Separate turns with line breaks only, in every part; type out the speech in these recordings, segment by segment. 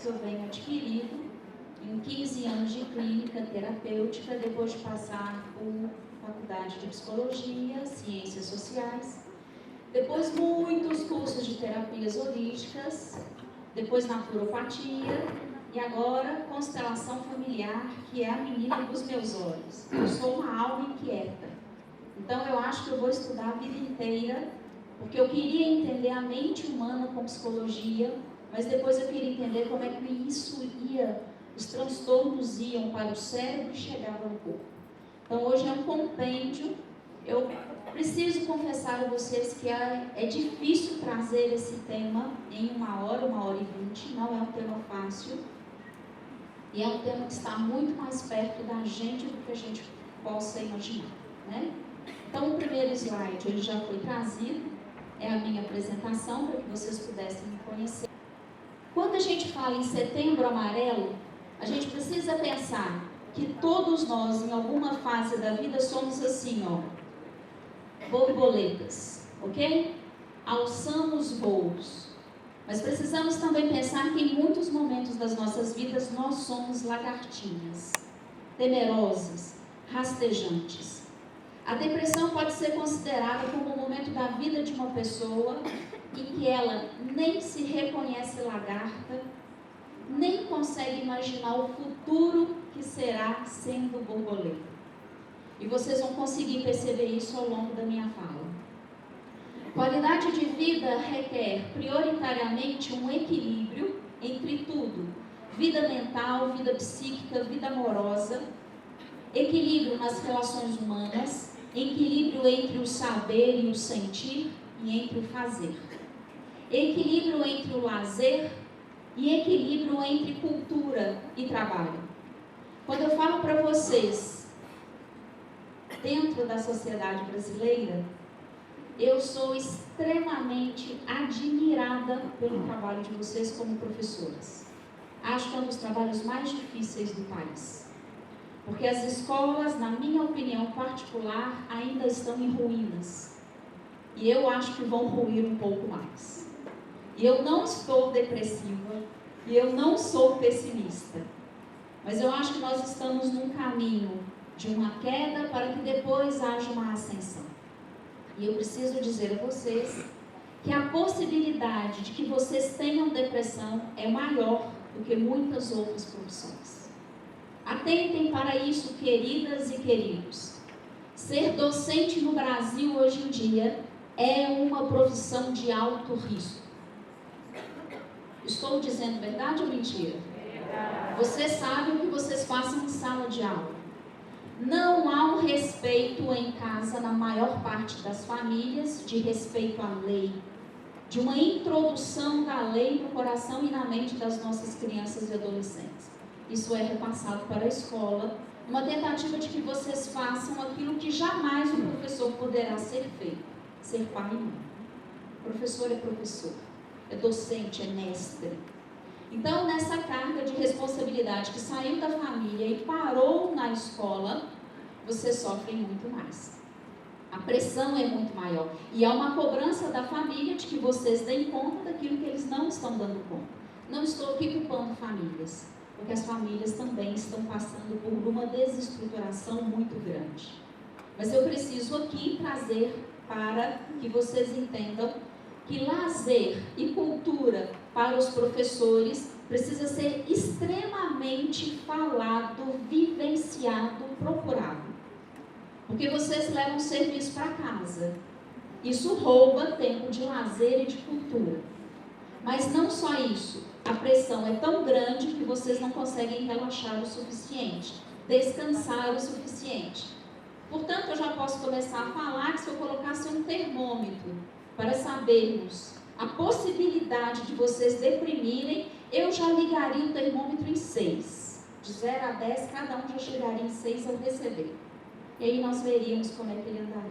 que eu venho adquirindo em 15 anos de clínica terapêutica, depois de passar por faculdade de psicologia, ciências sociais, depois muitos cursos de terapias holísticas, depois naturopatia e agora constelação familiar, que é a menina dos meus olhos. Eu sou uma alma inquieta, então eu acho que eu vou estudar a vida inteira, porque eu queria entender a mente humana com psicologia, mas depois eu queria entender como é que isso ia, os transtornos iam para o cérebro e chegavam no corpo. Então hoje é um compêndio. Eu preciso confessar a vocês que é difícil trazer esse tema em 1 hora e 20, não é um tema fácil. E é um tema que está muito mais perto da gente do que a gente possa imaginar, né? Então o primeiro slide ele já foi trazido, é a minha apresentação para que vocês pudessem me conhecer. Quando a gente fala em Setembro Amarelo, a gente precisa pensar que todos nós, em alguma fase da vida, somos assim, ó, borboletas, ok? Alçamos voos. Mas precisamos também pensar que em muitos momentos das nossas vidas nós somos lagartinhas, temerosas, rastejantes. A depressão pode ser considerada como um momento da vida de uma pessoa em que ela nem se reconhece lagarta, nem consegue imaginar o futuro que será sendo borboleta. E vocês vão conseguir perceber isso ao longo da minha fala. Qualidade de vida requer prioritariamente um equilíbrio entre tudo: vida mental, vida psíquica, vida amorosa, equilíbrio nas relações humanas, equilíbrio entre o saber e o sentir e entre o fazer, equilíbrio entre o lazer e equilíbrio entre cultura e trabalho. Quando eu falo para vocês, dentro da sociedade brasileira, eu sou extremamente admirada pelo trabalho de vocês como professoras. Acho que é um dos trabalhos mais difíceis do país. Porque as escolas, na minha opinião particular, ainda estão em ruínas. E eu acho que vão ruir um pouco mais. E eu não estou depressiva, e eu não sou pessimista. Mas eu acho que nós estamos num caminho de uma queda para que depois haja uma ascensão. E eu preciso dizer a vocês que a possibilidade de que vocês tenham depressão é maior do que muitas outras profissões. Atentem para isso, queridas e queridos. Ser docente no Brasil hoje em dia é uma profissão de alto risco. Estou dizendo verdade ou mentira? Vocês sabem o que vocês façam em sala de aula. Não há um respeito em casa, na maior parte das famílias, de respeito à lei, de uma introdução da lei no coração e na mente das nossas crianças e adolescentes. Isso é repassado para a escola, uma tentativa de que vocês façam aquilo que jamais o professor poderá ser feito, ser pai e mãe. O professor é professor, é docente, é mestre. Então, nessa carga de responsabilidade que saiu da família e parou na escola, vocês sofrem muito mais. A pressão é muito maior. E há uma cobrança da família de que vocês deem conta daquilo que eles não estão dando conta. Não estou aqui culpando famílias, porque as famílias também estão passando por uma desestruturação muito grande. Mas eu preciso aqui trazer para que vocês entendam que lazer e cultura para os professores precisa ser extremamente falado, vivenciado, procurado. Porque vocês levam serviço para casa. Isso rouba tempo de lazer e de cultura. Mas não só isso. A pressão é tão grande que vocês não conseguem relaxar o suficiente, descansar o suficiente. Portanto, eu já posso começar a falar que se eu colocasse um termômetro para sabermos a possibilidade de vocês deprimirem, eu já ligaria o termômetro em 6. De 0 a 10, cada um já chegaria em 6 ao receber. E aí nós veríamos como é que ele andaria.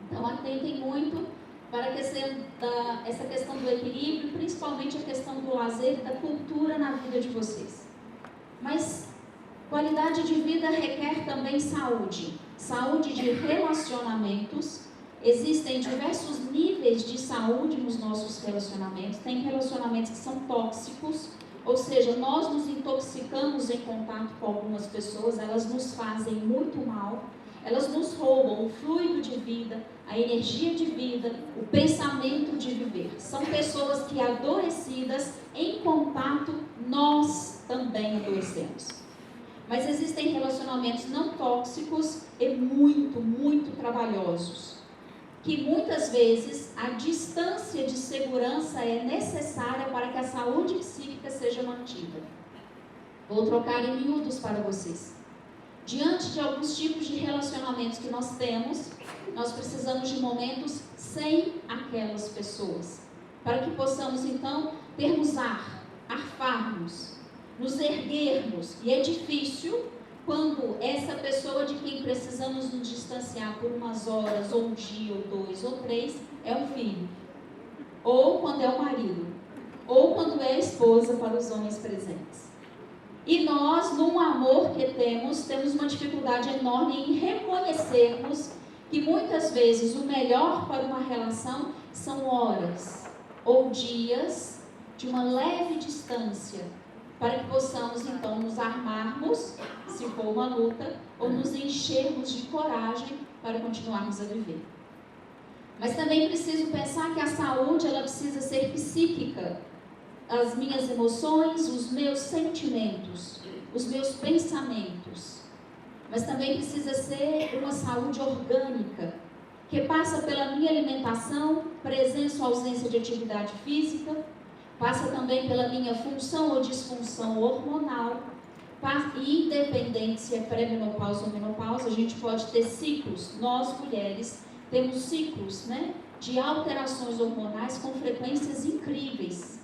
Então, atentem muito para essa questão do equilíbrio, principalmente a questão do lazer e da cultura na vida de vocês. Mas qualidade de vida requer também saúde. Saúde de relacionamentos. Existem diversos níveis de saúde nos nossos relacionamentos. Tem relacionamentos que são tóxicos, ou Ou seja, nós nos intoxicamos em contato com algumas pessoas, elas nos fazem muito mal, elas nos roubam o fluido de vida, a energia de vida, o pensamento de viver. São pessoas que, adoecidas, em contato, nós também adoecemos. Mas existem relacionamentos não tóxicos e muito, muito trabalhosos, que muitas vezes a distância de segurança é necessária para que a saúde psíquica seja mantida. Vou trocar em miúdos para vocês. Diante de alguns tipos de relacionamentos que nós temos, nós precisamos de momentos sem aquelas pessoas, para que possamos então termos ar, arfarmos, nos erguermos. E é difícil quando essa pessoa de quem precisamos nos distanciar por umas horas, ou um dia, ou 2, ou 3, é um filho, ou quando é o marido, ou quando é a esposa para os homens presentes. E nós, num amor que temos uma dificuldade enorme em reconhecermos que muitas vezes o melhor para uma relação são horas ou dias de uma leve distância, para que possamos então nos armarmos, se for uma luta, ou nos enchermos de coragem para continuarmos a viver. Mas também preciso pensar que a saúde, ela precisa ser psíquica. As minhas emoções, os meus sentimentos, os meus pensamentos. Mas também precisa ser uma saúde orgânica, que passa pela minha alimentação, presença ou ausência de atividade física, passa também pela minha função ou disfunção hormonal, e independente se é pré-menopausa ou menopausa, a gente pode ter ciclos. Nós, mulheres, temos ciclos, de alterações hormonais com frequências incríveis.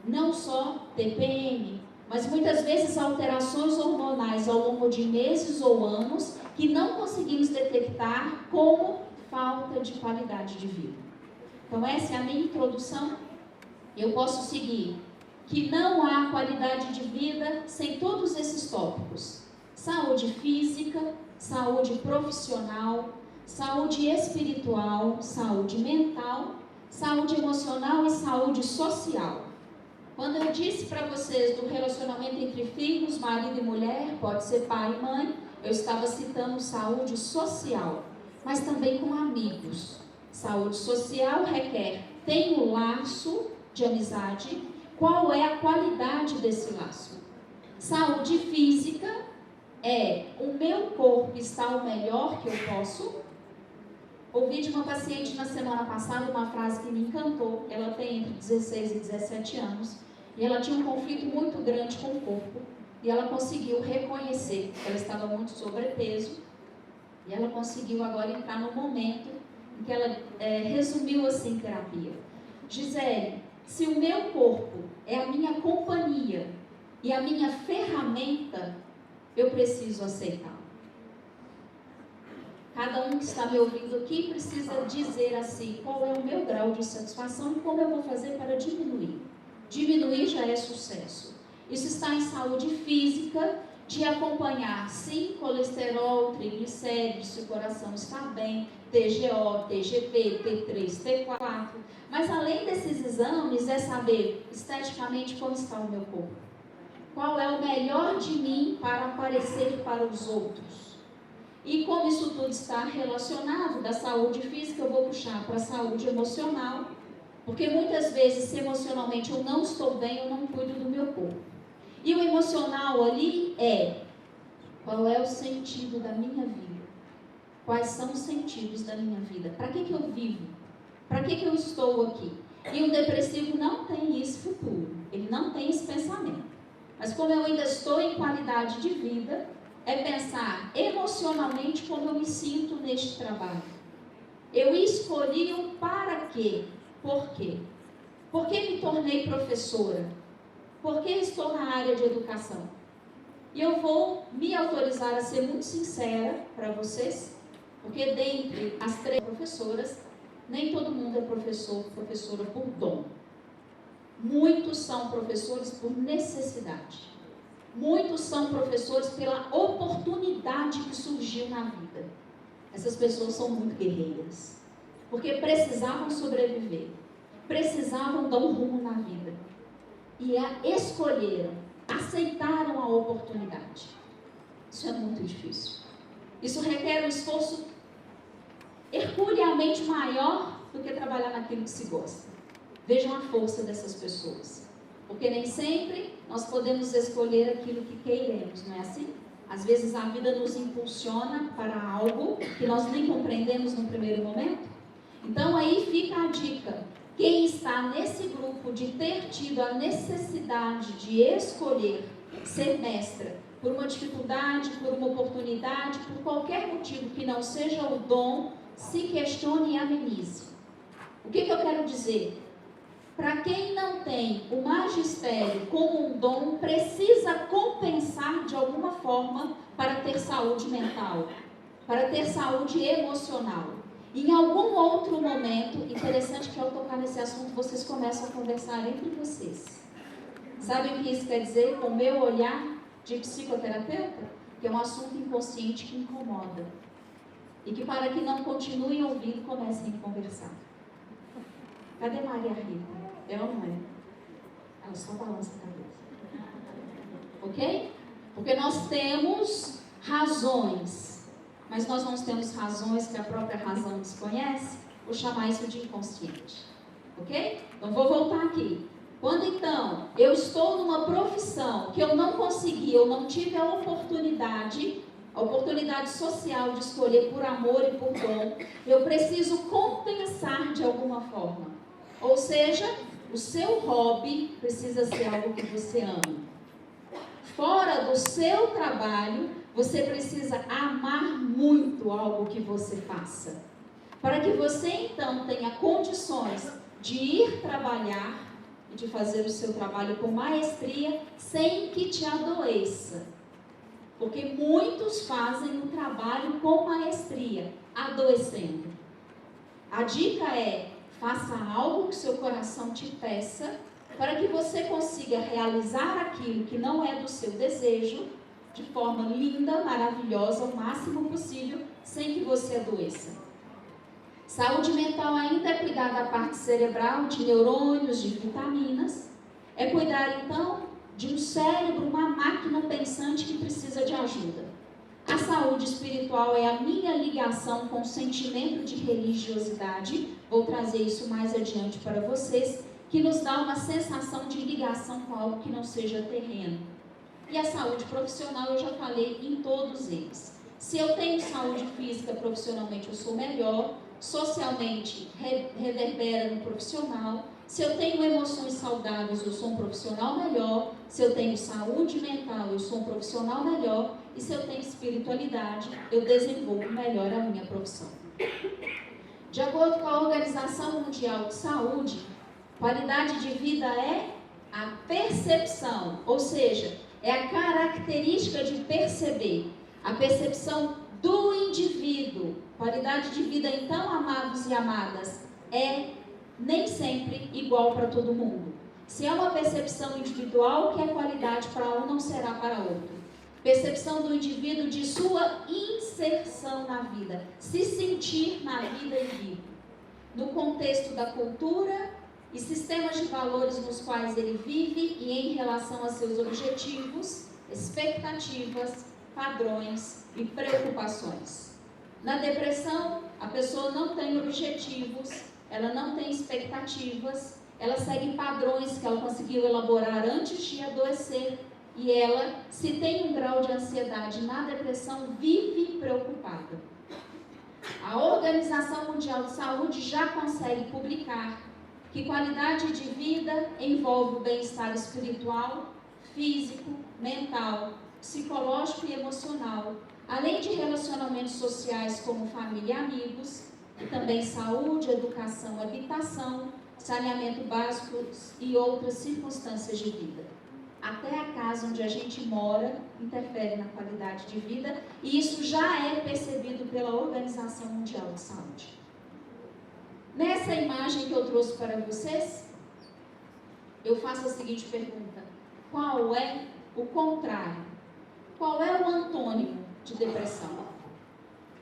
Não só TPM, mas muitas vezes alterações hormonais ao longo de meses ou anos que não conseguimos detectar como falta de qualidade de vida. Então essa é a minha introdução. Eu posso seguir que não há qualidade de vida sem todos esses tópicos: saúde física, saúde profissional, saúde espiritual, saúde mental, saúde emocional e saúde social. Quando eu disse para vocês do relacionamento entre filhos, marido e mulher, pode ser pai e mãe, eu estava citando saúde social, mas também com amigos. Saúde social requer, tem um laço de amizade, qual é a qualidade desse laço? Saúde física é, o meu corpo está o melhor que eu posso? Ouvi de uma paciente na semana passada uma frase que me encantou. Ela tem entre 16 e 17 anos e ela tinha um conflito muito grande com o corpo e ela conseguiu reconhecer que ela estava muito sobrepeso e ela conseguiu agora entrar no momento em que ela resumiu assim em terapia: Gisele, se o meu corpo é a minha companhia e a minha ferramenta, eu preciso aceitá-lo. Cada um que está me ouvindo aqui precisa dizer assim, qual é o meu grau de satisfação e como eu vou fazer para diminuir. Diminuir já é sucesso. Isso está em saúde física, de acompanhar, sim, colesterol, triglicéridos, se o coração está bem, TGO, TGP, T3, T4. Mas além desses exames, é saber esteticamente como está o meu corpo. Qual é o melhor de mim para aparecer para os outros. E como isso tudo está relacionado, da saúde física, eu vou puxar para a saúde emocional, porque muitas vezes, se emocionalmente eu não estou bem, eu não cuido do meu corpo. E o emocional ali é, qual é o sentido da minha vida? Quais são os sentidos da minha vida? Para que eu vivo? Para que eu estou aqui? E o depressivo não tem esse futuro, ele não tem esse pensamento. Mas como eu ainda estou em qualidade de vida, é pensar emocionalmente como eu me sinto neste trabalho. Eu escolhi um para quê? Por quê? Por que me tornei professora? Por que estou na área de educação? E eu vou me autorizar a ser muito sincera para vocês, porque dentre as 3 professoras, nem todo mundo é professora por dom. Muitos são professores por necessidade. Muitos são professores pela oportunidade que surgiu na vida. Essas pessoas são muito guerreiras, porque precisavam sobreviver, precisavam dar um rumo na vida. e escolheram, aceitaram a oportunidade. Isso é muito difícil. Isso requer um esforço herculeamente maior do que trabalhar naquilo que se gosta. Vejam a força dessas pessoas. Porque nem sempre nós podemos escolher aquilo que queremos, não é assim? Às vezes a vida nos impulsiona para algo que nós nem compreendemos no primeiro momento. Então aí fica a dica. Quem está nesse grupo de ter tido a necessidade de escolher ser mestra por uma dificuldade, por uma oportunidade, por qualquer motivo que não seja o dom, se questione e amenize. O que eu quero dizer? Para quem não tem o magistério como um dom, precisa compensar de alguma forma para ter saúde mental, para ter saúde emocional. Em algum outro momento, interessante que ao tocar nesse assunto, vocês começam a conversar entre vocês. Sabem o que isso quer dizer com o meu olhar de psicoterapeuta? Que é um assunto inconsciente que incomoda. E que para que não continuem ouvindo, comecem a conversar. Cadê Maria Rita? Ela não é. Ela só balança a cabeça. Ok? Porque nós temos razões, mas nós não temos razões que a própria razão desconhece, vou chamar isso de inconsciente. Ok? Então vou voltar aqui. Quando então eu estou numa profissão que eu não consegui, eu não tive a oportunidade social de escolher por amor e por dom, eu preciso compensar de alguma forma. Ou seja, o seu hobby precisa ser algo que você ama. Fora do seu trabalho, você precisa amar muito algo que você faça. Para que você então tenha condições de ir trabalhar e de fazer o seu trabalho com maestria sem que te adoeça. Porque muitos fazem o trabalho com maestria, adoecendo. A dica é: faça algo que seu coração te peça, para que você consiga realizar aquilo que não é do seu desejo, de forma linda, maravilhosa, o máximo possível, sem que você adoeça. Saúde mental ainda é cuidar da parte cerebral, de neurônios, de vitaminas. É cuidar, então, de um cérebro, uma máquina pensante que precisa de ajuda. A saúde espiritual é a minha ligação com o sentimento de religiosidade. Vou trazer isso mais adiante para vocês, que nos dá uma sensação de ligação com algo que não seja terreno. E a saúde profissional, eu já falei em todos eles. Se eu tenho saúde física, profissionalmente eu sou melhor, socialmente reverbera no profissional. Se eu tenho emoções saudáveis, eu sou um profissional melhor. Se eu tenho saúde mental, eu sou um profissional melhor. E se eu tenho espiritualidade, eu desenvolvo melhor a minha profissão. De acordo com a Organização Mundial de Saúde, qualidade de vida é a percepção, ou seja, é a característica de perceber, a percepção do indivíduo. Qualidade de vida, então, amados e amadas, é nem sempre igual para todo mundo. Se é uma percepção individual, que é qualidade para um não será para outro. Percepção do indivíduo de sua inserção na vida, se sentir na vida e vivo, no contexto da cultura e sistemas de valores nos quais ele vive e em relação a seus objetivos, expectativas, padrões e preocupações. Na depressão, a pessoa não tem objetivos, ela não tem expectativas, ela segue padrões que ela conseguiu elaborar antes de adoecer. E ela, se tem um grau de ansiedade na depressão, vive preocupada. A Organização Mundial de Saúde já consegue publicar que qualidade de vida envolve o bem-estar espiritual, físico, mental, psicológico e emocional, além de relacionamentos sociais como família e amigos, e também saúde, educação, habitação, saneamento básico e outras circunstâncias de vida. Até a casa onde a gente mora interfere na qualidade de vida, e isso já é percebido pela Organização Mundial de Saúde. Nessa imagem que eu trouxe para vocês, eu faço a seguinte pergunta: qual é o contrário? Qual é o antônimo de depressão?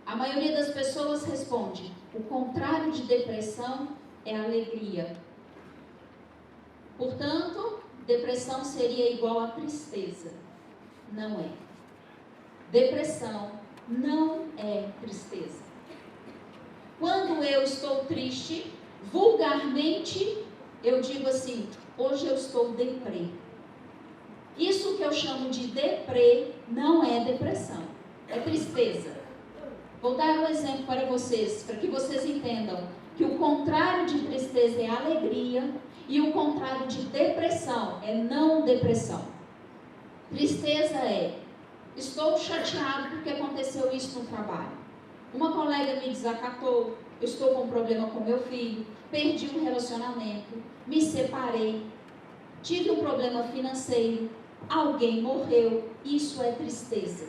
A maioria das pessoas responde: o contrário de depressão é alegria. Portanto, depressão seria igual a tristeza. Não é. Depressão não é tristeza. Quando eu estou triste, vulgarmente, eu digo assim, hoje eu estou deprê. Isso que eu chamo de deprê não é depressão, é tristeza. Vou dar um exemplo para vocês, para que vocês entendam que o contrário de tristeza é alegria e o contrário de depressão é não depressão. Tristeza é, estou chateado porque aconteceu isso no trabalho. Uma colega me desacatou, eu estou com um problema com meu filho, perdi um relacionamento, me separei, tive um problema financeiro, alguém morreu, isso é tristeza.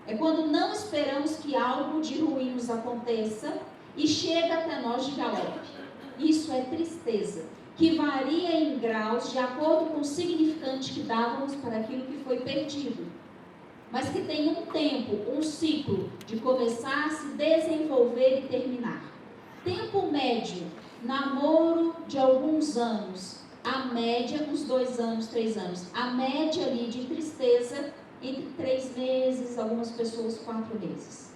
É quando não esperamos que algo de ruim nos aconteça e chega até nós de galope. Isso é tristeza, que varia em graus de acordo com o significante que dávamos para aquilo que foi perdido. Mas que tem um tempo, um ciclo de começar a se desenvolver e terminar. Tempo médio, namoro de alguns anos, a média uns 2 anos, 3 anos. A média ali de tristeza entre 3 meses, algumas pessoas 4 meses.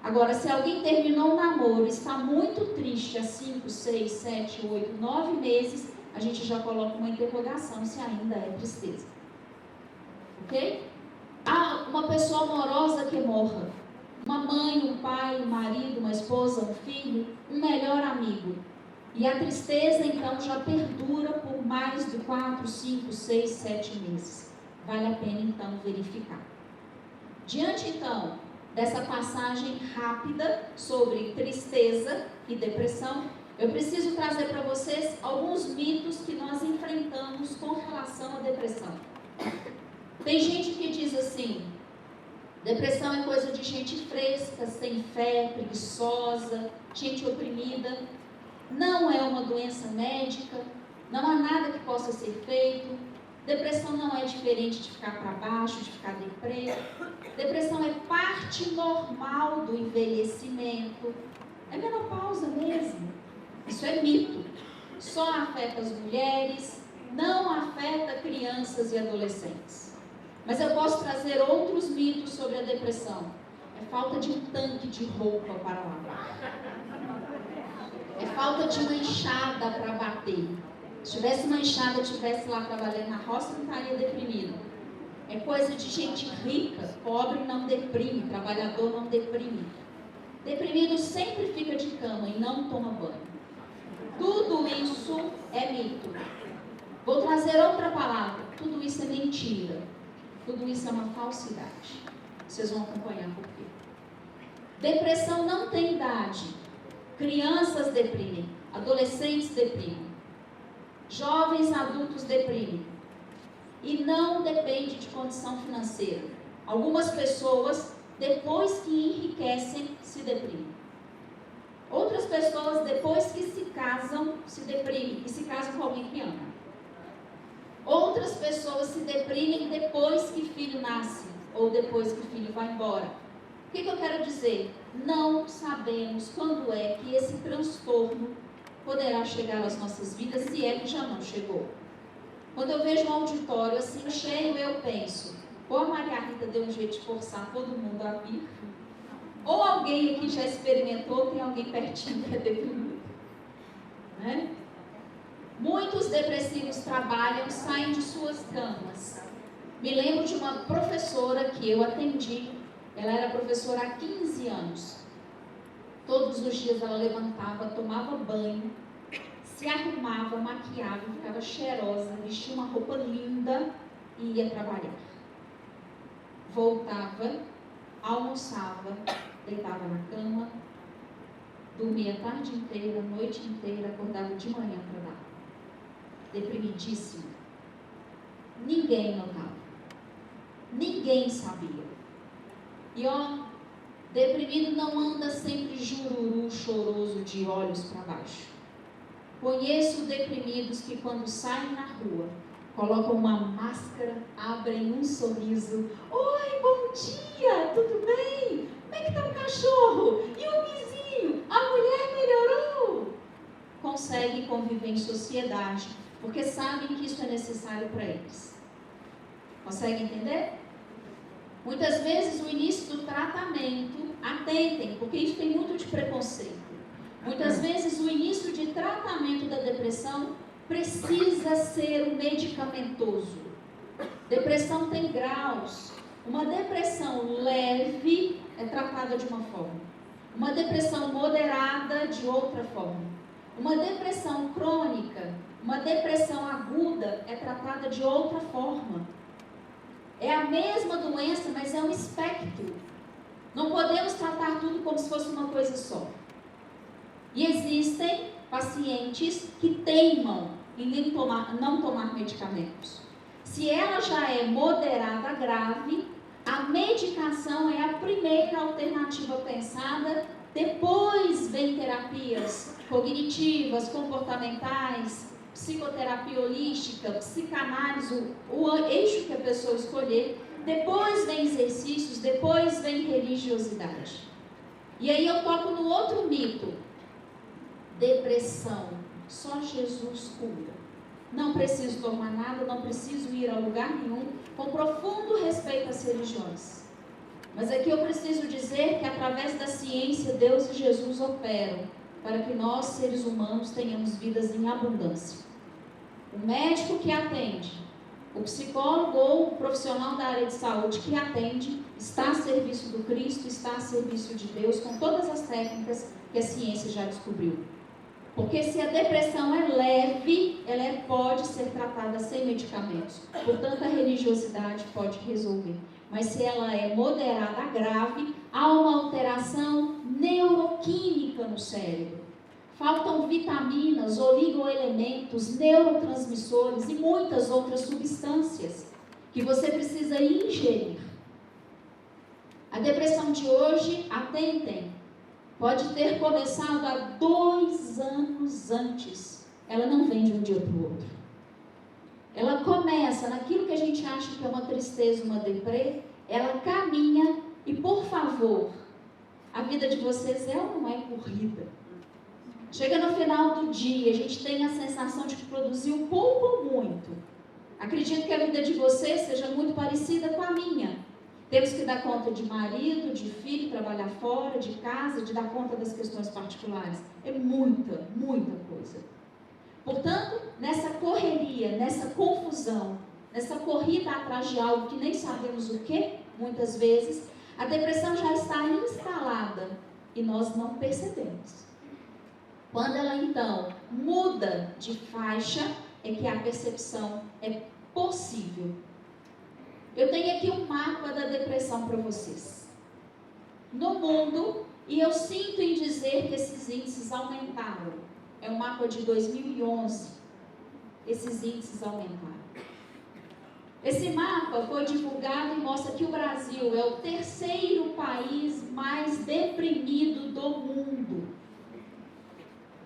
Agora, se alguém terminou o namoro, está muito triste há 5, 6, 7, 8, 9 meses, a gente já coloca uma interrogação se ainda é tristeza. Ok? Ah, uma pessoa amorosa que morra. Uma mãe, um pai, um marido, uma esposa, um filho, um melhor amigo. E a tristeza, então, já perdura por mais de 4, 5, 6, 7 meses. Vale a pena, então, verificar. Diante, então, dessa passagem rápida sobre tristeza e depressão, eu preciso trazer para vocês alguns mitos que nós enfrentamos com relação à depressão. Tem gente que diz assim, depressão é coisa de gente fresca, sem fé, preguiçosa, gente oprimida. Não é uma doença médica, não há nada que possa ser feito. Depressão não é diferente de ficar para baixo, de ficar deprê. Depressão é parte normal do envelhecimento. É menopausa mesmo. Isso é mito. Só afeta as mulheres, não afeta crianças e adolescentes. Mas eu posso trazer outros mitos sobre a depressão. É falta de um tanque de roupa para lavar. É falta de uma enxada para bater. Se tivesse uma enxada, eu estivesse lá trabalhando na roça, não estaria deprimido. É coisa de gente rica, pobre não deprime, trabalhador não deprime. Deprimido sempre fica de cama e não toma banho. Tudo isso é mito. Vou trazer outra palavra. Tudo isso é mentira. Tudo isso é uma falsidade. Vocês vão acompanhar por quê. Depressão não tem idade. Crianças deprimem, adolescentes deprimem, jovens adultos deprimem. E não depende de condição financeira. Algumas pessoas, depois que enriquecem, se deprimem. Outras pessoas, depois que se casam, se deprimem e se casam com alguém que ama. Outras pessoas se deprimem depois que filho nasce ou depois que filho vai embora. O que eu quero dizer? Não sabemos quando é que esse transtorno poderá chegar às nossas vidas, se é que já não chegou. Quando eu vejo um auditório assim cheio, eu penso, ou a Maria Rita deu um jeito de forçar todo mundo a vir, ou alguém aqui já experimentou, tem alguém pertinho que é deprimido. Né? Muitos depressivos trabalham, saem de suas camas. Me lembro de uma professora que eu atendi, ela era professora há 15 anos. Todos os dias ela levantava, tomava banho, se arrumava, maquiava, ficava cheirosa, vestia uma roupa linda e ia trabalhar. Voltava, almoçava, deitava na cama, dormia a tarde inteira, a noite inteira, acordava de manhã para dar. Deprimidíssima. Ninguém notava. Ninguém sabia. E deprimido não anda sempre jururu, choroso, de olhos para baixo. Conheço deprimidos que quando saem na rua, colocam uma máscara, abrem um sorriso. Oi, bom dia, tudo bem? Como é que está o cachorro? E o vizinho? A mulher melhorou? Consegue conviver em sociedade, porque sabem que isso é necessário para eles. Consegue entender? Muitas vezes o início do tratamento, atentem, porque isso tem muito de preconceito. Muitas vezes o início de tratamento da depressão precisa ser medicamentoso. Depressão tem graus. Uma depressão leve é tratada de uma forma. Uma depressão moderada de outra forma. Uma depressão crônica, uma depressão aguda é tratada de outra forma. É a mesma doença, mas é um espectro. Não podemos tratar tudo como se fosse uma coisa só. E existem pacientes que teimam em não tomar medicamentos. Se ela já é moderada, grave, a medicação é a primeira alternativa pensada. Depois vem terapias cognitivas, comportamentais, psicoterapia holística, psicanálise, o eixo que a pessoa escolher. Depois vem exercícios, depois vem religiosidade. E aí eu toco no outro mito. Depressão, só Jesus cura. Não preciso tomar nada, não preciso ir a lugar nenhum, com profundo respeito às religiões. Mas aqui eu preciso dizer que através da ciência, Deus e Jesus operam para que nós, seres humanos, tenhamos vidas em abundância. O médico que atende, o psicólogo ou o profissional da área de saúde que atende, está a serviço do Cristo, está a serviço de Deus, com todas as técnicas que a ciência já descobriu. Porque se a depressão é leve, ela pode ser tratada sem medicamentos. Portanto, a religiosidade pode resolver. Mas se ela é moderada, grave, há uma alteração neuroquímica no cérebro. Faltam vitaminas, oligoelementos, neurotransmissores e muitas outras substâncias que você precisa ingerir. A depressão de hoje, atentem, pode ter começado há 2 anos antes. Ela não vem de um dia para o outro. Ela começa naquilo que a gente acha que é uma tristeza, uma deprê. Ela caminha e, por favor, a vida de vocês é ou não é corrida? Chega no final do dia, a gente tem a sensação de que produziu pouco ou muito. Acredito que a vida de vocês seja muito parecida com a minha. Temos que dar conta de marido, de filho, trabalhar fora, de casa, de dar conta das questões particulares. É muita, muita coisa. Portanto, nessa correria, nessa confusão, nessa corrida atrás de algo que nem sabemos o que, muitas vezes, a depressão já está instalada e nós não percebemos. Quando ela então muda de faixa, é que a percepção é possível. Eu tenho aqui um mapa da depressão para vocês. No mundo, e eu sinto em dizer que esses índices aumentaram. É um mapa de 2011. Esses índices aumentaram. Esse mapa foi divulgado e mostra que o Brasil é o 3º país mais deprimido do mundo.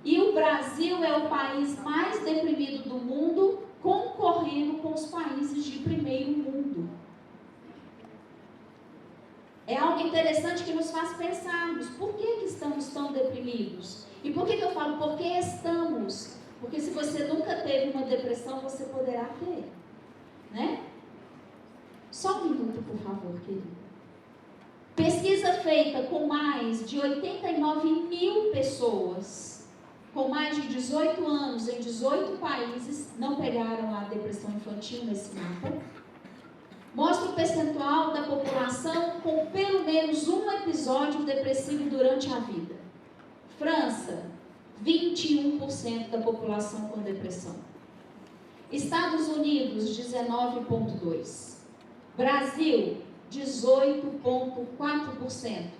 E o Brasil é o país mais deprimido do mundo, concorrendo com os países de primeiro mundo. É algo interessante que nos faz pensarmos, por que estamos tão deprimidos? E por que eu falo por que estamos? Porque se você nunca teve uma depressão, você poderá ter, né? Só um minuto, por favor, querido. Pesquisa feita com mais de 89 mil pessoas, com mais de 18 anos em 18 países, não pegaram a depressão infantil nesse mapa, mostra o percentual da população com pelo menos um episódio depressivo durante a vida. França, 21% da população com depressão. Estados Unidos, 19,2%. Brasil, 18,4%.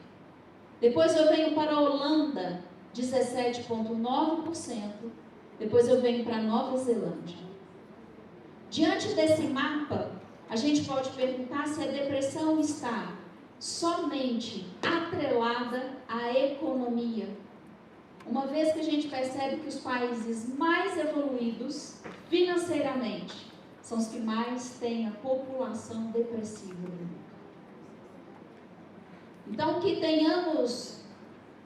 Depois eu venho para a Holanda, 17,9%. Depois eu venho para a Nova Zelândia. Diante desse mapa, a gente pode perguntar se a depressão está somente atrelada à economia. Uma vez que a gente percebe que os países mais evoluídos financeiramente são os que mais têm a população depressiva no mundo. Então, que tenhamos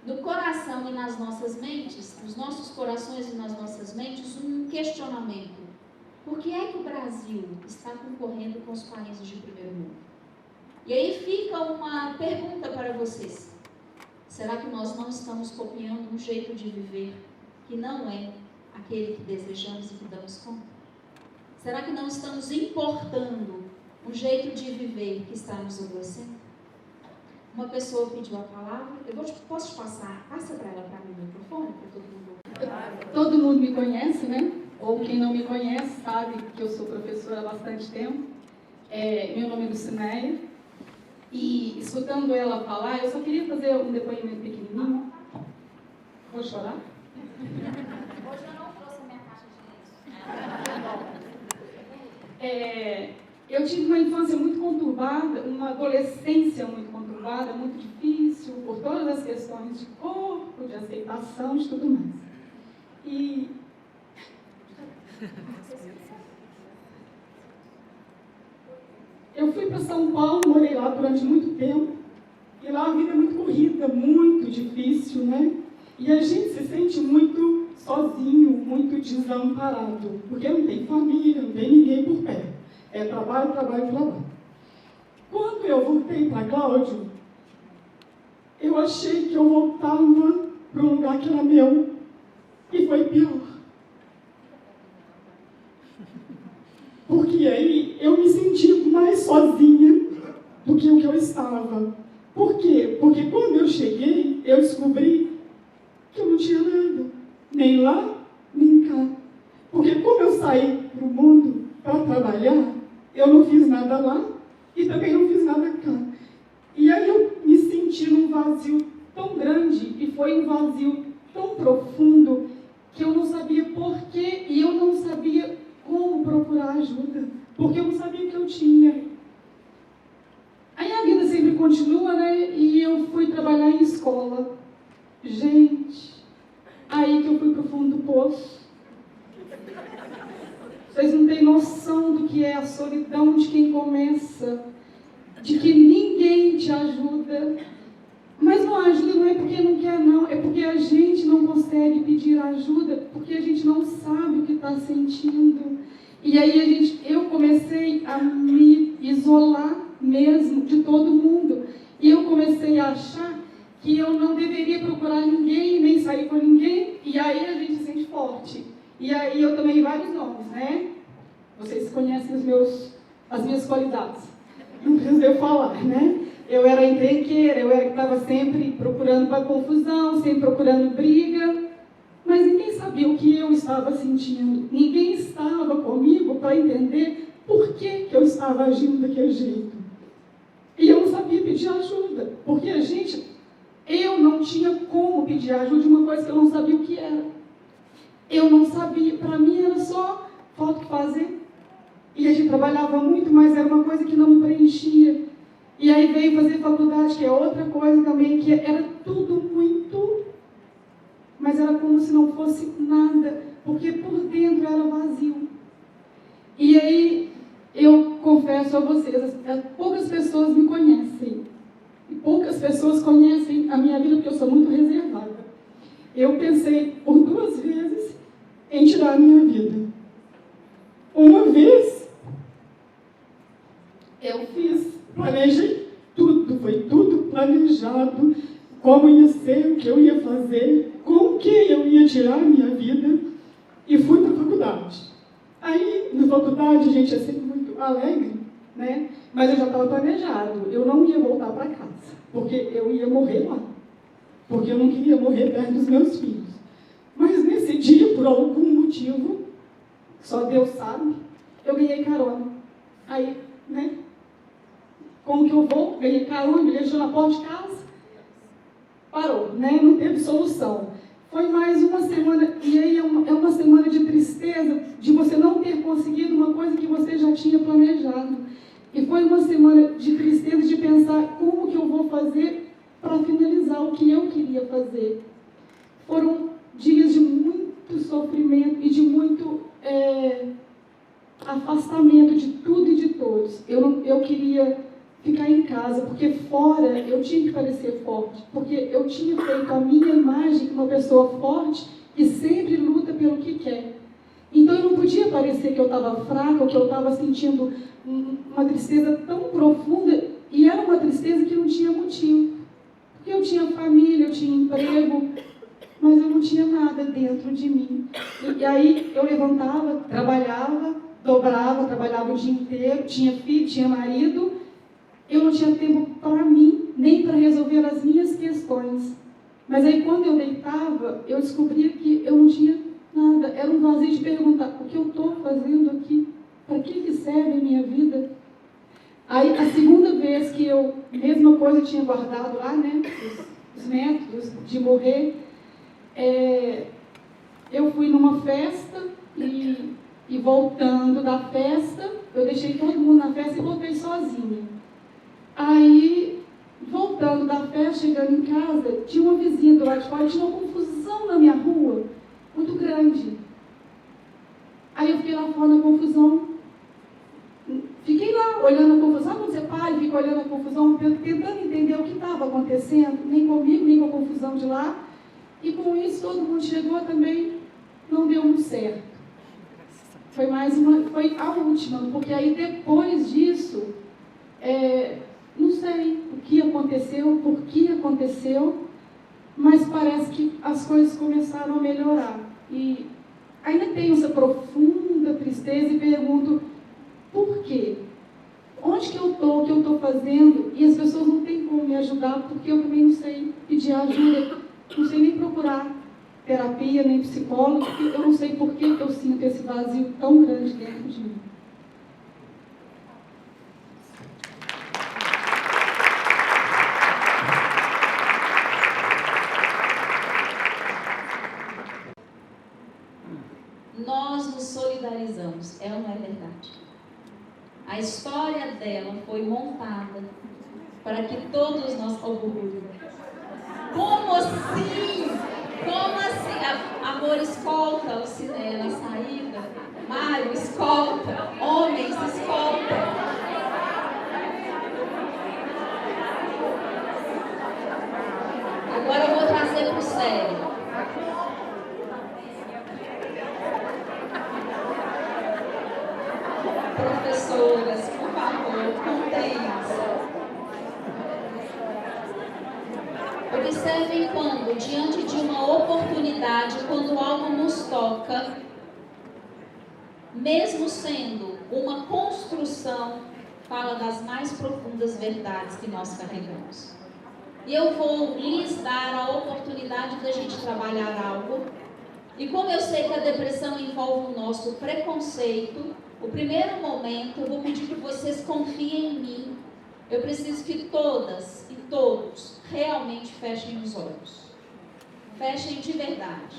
no coração e nas nossas mentes, nos nossos corações e nas nossas mentes, um questionamento. Por que é que o Brasil está concorrendo com os países de primeiro mundo? E aí fica uma pergunta para vocês. Será que nós não estamos copiando um jeito de viver que não é aquele que desejamos e que damos conta? Será que não estamos importando um jeito de viver que está nos adoecendo? Uma pessoa pediu a palavra, posso te passar? Passa para ela, para mim, o microfone, para todo mundo.
Todo mundo me conhece, né? Ou quem não me conhece sabe que eu sou professora há bastante tempo. Meu nome é Lucinéia. E escutando ela falar, eu só queria fazer um depoimento pequenininho. Vou chorar?
Hoje eu não trouxe a minha caixa de lenço.
Eu tive uma infância muito conturbada, uma adolescência muito conturbada, muito difícil, por todas as questões de corpo, de aceitação, de tudo mais. E eu fui para São Paulo, morei lá durante muito tempo, e lá a vida é muito corrida, muito difícil, né? E a gente se sente muito sozinho, muito desamparado, porque não tem família, não tem ninguém por perto. É trabalho, trabalho, trabalho. Quando eu voltei para Cláudio, eu achei que eu voltava para um lugar que era meu, e foi pior. Porque aí eu me senti mais sozinha do que o que eu estava. Por quê? Porque quando eu cheguei, eu descobri que eu não tinha nada, nem lá, nem cá. Porque como eu saí para o mundo para trabalhar, eu não fiz nada lá e também não fiz nada cá. E aí eu me senti num vazio tão grande, e foi um vazio tão profundo, que eu não sabia porquê e eu não sabia como procurar ajuda, porque eu não sabia o que eu tinha. Aí a vida sempre continua, né? E eu fui trabalhar em escola. Gente, aí que eu fui pro fundo do poço. Vocês não têm noção do que é a solidão de quem começa, de que ninguém te ajuda. Mas não ajuda não é porque não quer, não. É porque a gente não consegue pedir ajuda, porque a gente não sabe o que está sentindo. E aí eu comecei a me isolar mesmo de todo mundo. E eu comecei a achar que eu não deveria procurar ninguém, nem sair com ninguém. E aí a gente se sente forte. E aí eu tomei vários nomes, né? Vocês conhecem as minhas qualidades. Não precisa eu falar, né? Eu era encrenqueira, eu era que estava sempre procurando para confusão, sempre procurando briga. Mas ninguém sabia o que eu estava sentindo. Ninguém estava comigo para entender por que eu estava agindo daquele jeito. E eu não sabia pedir ajuda, porque eu não tinha como pedir ajuda de uma coisa que eu não sabia o que era. Eu não sabia, para mim era só falta o que fazer. E a gente trabalhava muito, mas era uma coisa que não me preenchia. E aí veio fazer faculdade, que é outra coisa também, que era tudo muito, mas era como se não fosse nada, porque por dentro era vazio. E aí, eu confesso a vocês, poucas pessoas me conhecem. E poucas pessoas conhecem a minha vida, porque eu sou muito reservada. Eu pensei por 2 vezes em tirar a minha vida. Uma vez, eu planejei tudo, foi tudo planejado, como ia ser, o que eu ia fazer, com que eu ia tirar a minha vida, e fui para a faculdade. Aí, na faculdade, a gente é sempre muito alegre, né? Mas eu já estava planejado, eu não ia voltar para casa, porque eu ia morrer lá, porque eu não queria morrer perto dos meus filhos. Mas nesse dia, por algum motivo, só Deus sabe, eu ganhei carona. Aí, né? Como que eu vou? Ganhei carona, me deixou na porta de casa. Parou, né? Não teve solução. Foi mais uma semana, e aí é uma semana de tristeza, de você não ter conseguido uma coisa que você já tinha planejado. E foi uma semana de tristeza de pensar como que eu vou fazer para finalizar o que eu queria fazer. Foram dias de muito sofrimento e de muito afastamento de tudo e de todos. Eu queria ficar em casa, porque fora eu tinha que parecer forte, porque eu tinha feito a minha imagem uma pessoa forte e sempre luta pelo que quer. Então eu não podia parecer que eu estava fraca, ou que eu estava sentindo uma tristeza tão profunda, e era uma tristeza que não tinha motivo. Porque eu tinha família, eu tinha emprego, mas eu não tinha nada dentro de mim. E aí eu levantava, trabalhava, dobrava, trabalhava o dia inteiro, tinha filho, tinha marido, eu não tinha tempo para mim, nem para resolver as minhas questões. Mas aí quando eu deitava, eu descobria que eu não tinha nada, era um vazio de perguntar, o que eu estou fazendo aqui? Para que serve a minha vida? Aí a segunda vez que eu, mesma coisa, tinha guardado lá, né, os métodos de morrer, eu fui numa festa e voltando da festa, eu deixei todo mundo na festa e voltei sozinha. Aí, voltando da festa, chegando em casa, tinha uma vizinha do lado de fora, tinha uma confusão na minha rua, muito grande. Aí eu fiquei lá fora na confusão, fiquei lá olhando a confusão. Sabe quando você para e fica olhando a confusão, tentando entender o que estava acontecendo, nem comigo, nem com a confusão de lá. E com isso todo mundo chegou também, não deu muito certo. Foi a última, porque aí depois disso, não sei o que aconteceu, por que aconteceu, mas parece que as coisas começaram a melhorar. E ainda tenho essa profunda tristeza e pergunto, por quê? Onde que eu estou, o que eu estou fazendo? E as pessoas não têm como me ajudar, porque eu também não sei pedir ajuda, não sei nem procurar terapia, nem psicólogo, porque eu não sei por que eu sinto esse vazio tão grande dentro de mim.
Nós nos solidarizamos, é ou não é verdade? A história dela foi montada para que todos nós... Como assim? Como assim? Amor, escolta o cinema na saída. Mário, escolta. Homens, escolta. Agora eu vou trazer para o sério. Professoras, por favor, compreensam. Observem quando, diante de uma oportunidade, quando algo nos toca, mesmo sendo uma construção, fala das mais profundas verdades que nós carregamos. E eu vou lhes dar a oportunidade da gente trabalhar algo. E como eu sei que a depressão envolve o nosso preconceito, o primeiro momento, eu vou pedir que vocês confiem em mim. Eu preciso que todas e todos realmente fechem os olhos. Fechem de verdade.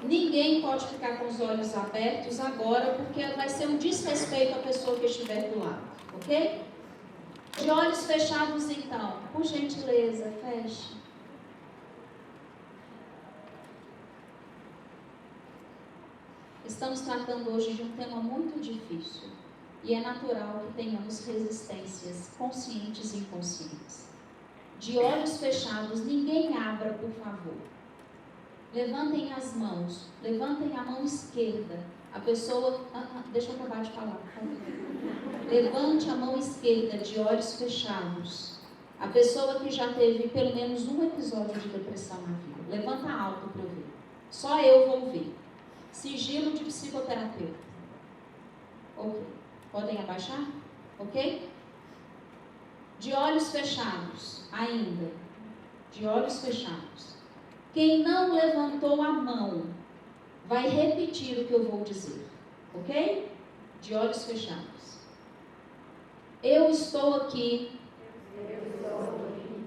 Ninguém pode ficar com os olhos abertos agora, porque vai ser um desrespeito à pessoa que estiver do lado, ok? De olhos fechados, então, por gentileza, feche. Estamos tratando hoje de um tema muito difícil e é natural que tenhamos resistências conscientes e inconscientes. De olhos fechados, ninguém abra, por favor. Levantem as mãos, levantem a mão esquerda. A pessoa... deixa eu acabar de falar. Levante a mão esquerda de olhos fechados. A pessoa que já teve pelo menos um episódio de depressão na vida. Levanta alto para eu ver. Só eu vou ver. Sigilo de psicoterapeuta. Ok. Podem abaixar? Ok? De olhos fechados, ainda. De olhos fechados. Quem não levantou a mão, vai repetir o que eu vou dizer. Ok? De olhos fechados. Eu estou aqui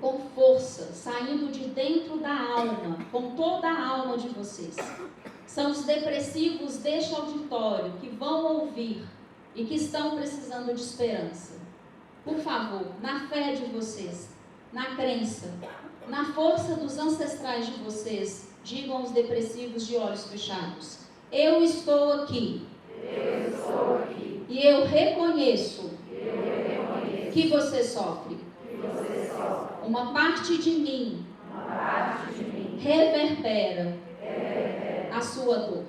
com força, saindo de dentro da alma, com toda a alma de vocês. São os depressivos deste auditório que vão ouvir e que estão precisando de esperança. Por favor, na fé de vocês, na crença, na força dos ancestrais de vocês, digam aos depressivos de olhos fechados: eu estou aqui. Eu estou aqui. E eu reconheço que você sofre. Uma parte de mim reverbera a sua dor.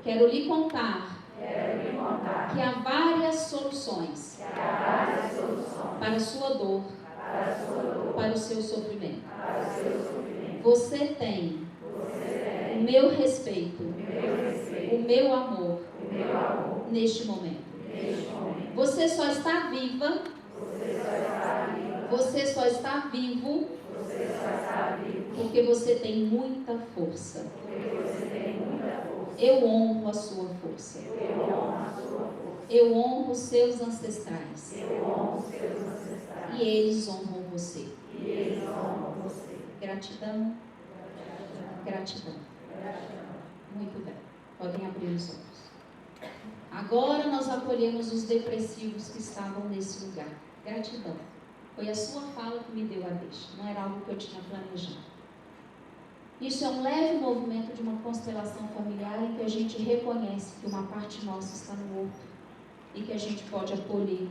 Quero lhe contar que há várias soluções para a sua dor, para o seu sofrimento. Você tem o meu respeito, o meu amor neste momento. Você só está viva, você só está vivo porque você tem muita força. Eu honro a sua força. Eu honro os seus ancestrais. E eles honram você. Gratidão. Gratidão. Muito bem. Podem abrir os olhos. Agora nós acolhemos os depressivos que estavam nesse lugar. Gratidão. Foi a sua fala que me deu a deixa. Não era algo que eu tinha planejado. Isso é um leve movimento de uma constelação familiar em que a gente reconhece que uma parte nossa está no outro e que a gente pode acolher.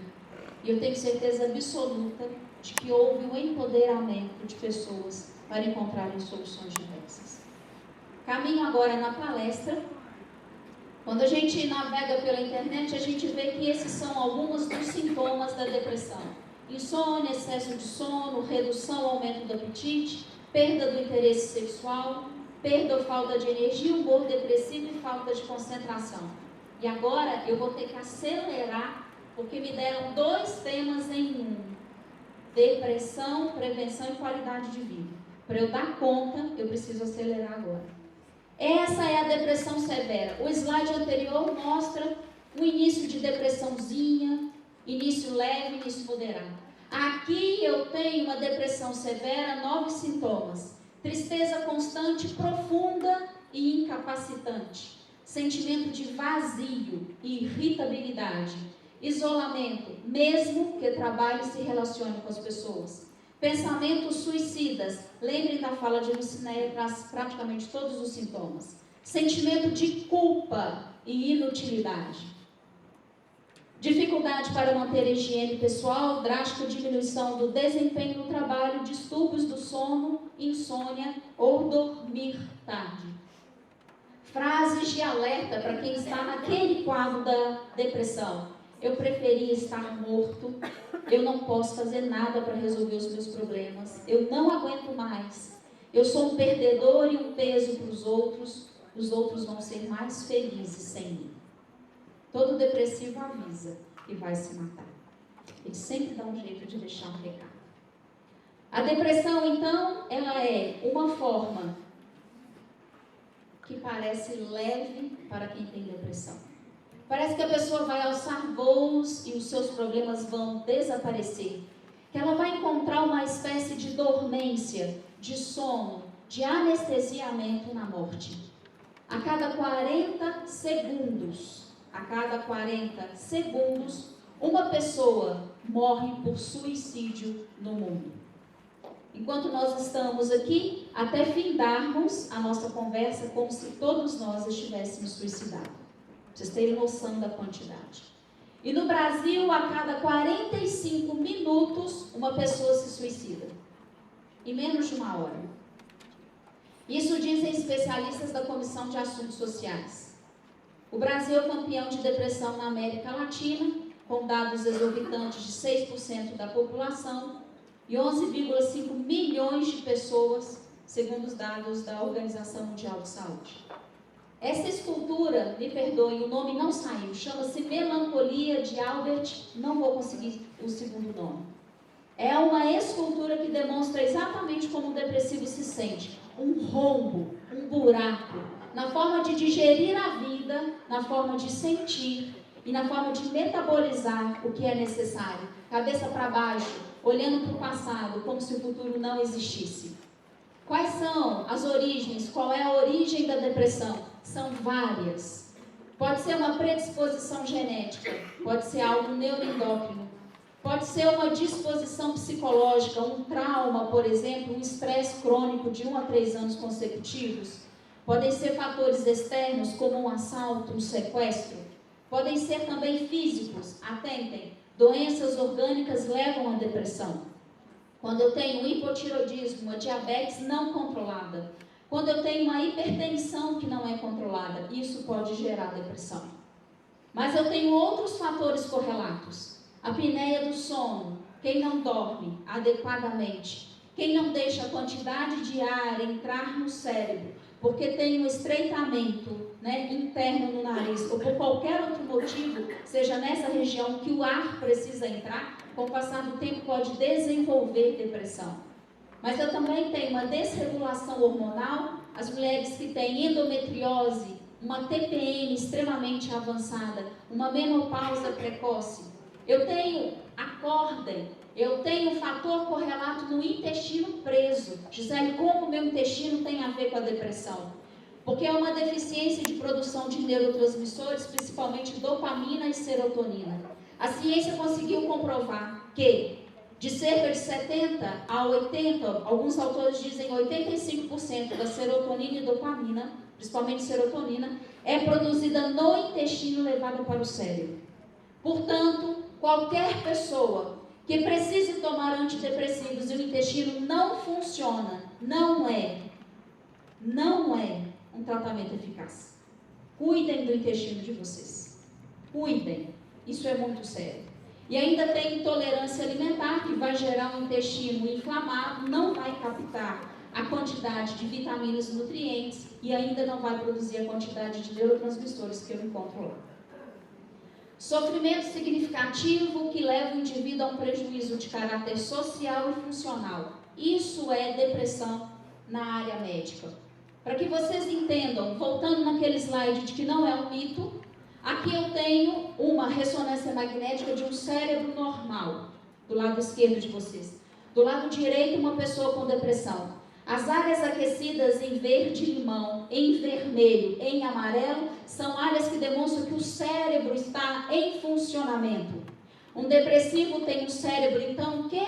E eu tenho certeza absoluta de que houve um empoderamento de pessoas para encontrarem soluções diversas. Caminho agora na palestra. Quando a gente navega pela internet, a gente vê que esses são alguns dos sintomas da depressão. Insônia, excesso de sono, redução, aumento do apetite, perda do interesse sexual, perda ou falta de energia, humor depressivo e falta de concentração. E agora eu vou ter que acelerar, porque me deram 2 temas em um: depressão, prevenção e qualidade de vida. Para eu dar conta, eu preciso acelerar agora. Essa é a depressão severa. O slide anterior mostra o início de depressãozinha, início leve, início moderado. Aqui eu tenho uma depressão severa, 9 sintomas. Tristeza constante, profunda e incapacitante. Sentimento de vazio e irritabilidade. Isolamento, mesmo que trabalhe e se relacione com as pessoas. Pensamentos suicidas. Lembrem da fala de Lucinéia, traz praticamente todos os sintomas. Sentimento de culpa e inutilidade. Dificuldade para manter a higiene pessoal, drástica diminuição do desempenho no trabalho, distúrbios do sono, insônia ou dormir tarde. Frases de alerta para quem está naquele quadro da depressão. Eu preferia estar morto, eu não posso fazer nada para resolver os meus problemas, eu não aguento mais, eu sou um perdedor e um peso para os outros vão ser mais felizes sem mim. Todo depressivo avisa e vai se matar. Ele sempre dá um jeito de deixar um recado. A depressão, então, ela é uma forma que parece leve para quem tem depressão. Parece que a pessoa vai alçar voos e os seus problemas vão desaparecer. Que ela vai encontrar uma espécie de dormência, de sono, de anestesiamento na morte. A cada 40 segundos, uma pessoa morre por suicídio no mundo. Enquanto nós estamos aqui, até findarmos a nossa conversa como se todos nós estivéssemos suicidados. Vocês terem noção da quantidade. E no Brasil, a cada 45 minutos, uma pessoa se suicida. Em menos de uma hora. Isso dizem especialistas da Comissão de Assuntos Sociais. O Brasil é campeão de depressão na América Latina, com dados exorbitantes de 6% da população e 11,5 milhões de pessoas, segundo os dados da Organização Mundial de Saúde. Essa escultura, me perdoem, o nome não saiu, chama-se Melancolia de Albert, não vou conseguir o segundo nome. É uma escultura que demonstra exatamente como o depressivo se sente. Um rombo, um buraco, na forma de digerir a vida, na forma de sentir e na forma de metabolizar o que é necessário. Cabeça para baixo, olhando para o passado, como se o futuro não existisse. Quais são as origens? Qual é a origem da depressão? São várias. Pode ser uma predisposição genética, pode ser algo neuroendócrino, pode ser uma disposição psicológica, um trauma, por exemplo, um estresse crônico de 1 a 3 anos consecutivos. Podem ser fatores externos, como um assalto, um sequestro. Podem ser também físicos. Atentem, doenças orgânicas levam à depressão. Quando eu tenho um hipotireoidismo, uma diabetes não controlada, Quando eu tenho uma hipertensão que não é controlada, isso pode gerar depressão. Mas eu tenho outros fatores correlatos. A apneia do sono, quem não dorme adequadamente, quem não deixa a quantidade de ar entrar no cérebro, porque tem um estreitamento, né, interno no nariz, ou por qualquer outro motivo, seja nessa região que o ar precisa entrar, com o passar do tempo pode desenvolver depressão. Mas eu também tenho uma desregulação hormonal, as mulheres que têm endometriose, uma TPM extremamente avançada, uma menopausa precoce. Eu tenho, acordem, eu tenho fator correlato no intestino preso. Gisele, como o meu intestino tem a ver com a depressão? Porque é uma deficiência de produção de neurotransmissores, principalmente dopamina e serotonina. A ciência conseguiu comprovar que de cerca de 70 a 80, alguns autores dizem 85% da serotonina e dopamina, principalmente serotonina, é produzida no intestino levada para o cérebro. Portanto, qualquer pessoa que precise tomar antidepressivos e o intestino não funciona, não é um tratamento eficaz. Cuidem do intestino de vocês. Cuidem. Isso é muito sério. E ainda tem intolerância alimentar, que vai gerar um intestino inflamado, não vai captar a quantidade de vitaminas e nutrientes e ainda não vai produzir a quantidade de neurotransmissores que eu encontro lá. Sofrimento significativo que leva o indivíduo a um prejuízo de caráter social e funcional. Isso é depressão na área médica. Para que vocês entendam, voltando naquele slide de que não é um mito, aqui eu tenho uma ressonância magnética de um cérebro normal, do lado esquerdo de vocês. Do lado direito, uma pessoa com depressão. As áreas aquecidas em verde e limão, em vermelho, em amarelo, são áreas que demonstram que o cérebro está em funcionamento. Um depressivo tem um cérebro, então, que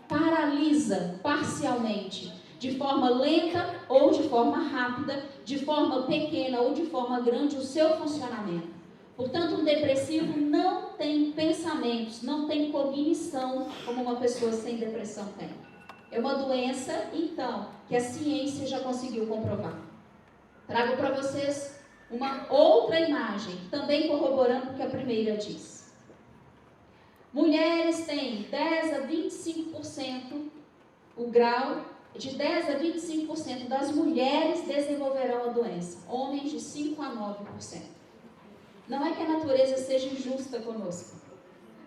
paralisa parcialmente, de forma lenta ou de forma rápida, de forma pequena ou de forma grande, o seu funcionamento. Portanto, um depressivo não tem pensamentos, não tem cognição como uma pessoa sem depressão tem. É uma doença, então, que a ciência já conseguiu comprovar. Trago para vocês uma outra imagem, também corroborando o que a primeira diz. Mulheres têm 10 a 25%, o grau de 10 a 25% das mulheres desenvolverão a doença, homens de 5 a 9%. Não é que a natureza seja injusta conosco.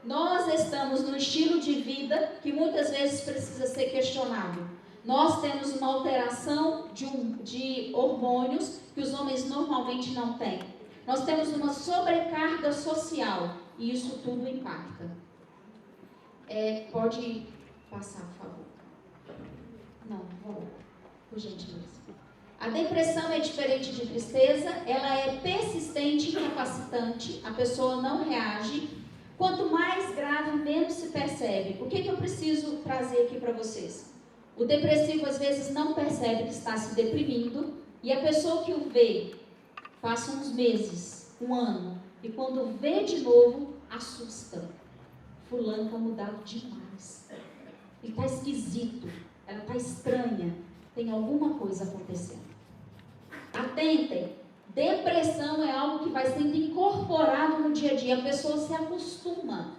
Nós estamos num estilo de vida que muitas vezes precisa ser questionado. Nós temos uma alteração de hormônios que os homens normalmente não têm. Nós temos uma sobrecarga social e isso tudo impacta. Pode passar, por favor. Não, por gentileza. A depressão é diferente de tristeza, ela é persistente e incapacitante, a pessoa não reage. Quanto mais grave, menos se percebe. O que eu preciso trazer aqui para vocês? O depressivo às vezes não percebe que está se deprimindo e a pessoa que o vê passa uns meses, um ano, e quando vê de novo, assusta. Fulano está mudado demais. Ele está esquisito, ela está estranha, tem alguma coisa acontecendo. Atentem, depressão é algo que vai sendo incorporado no dia a dia, a pessoa se acostuma.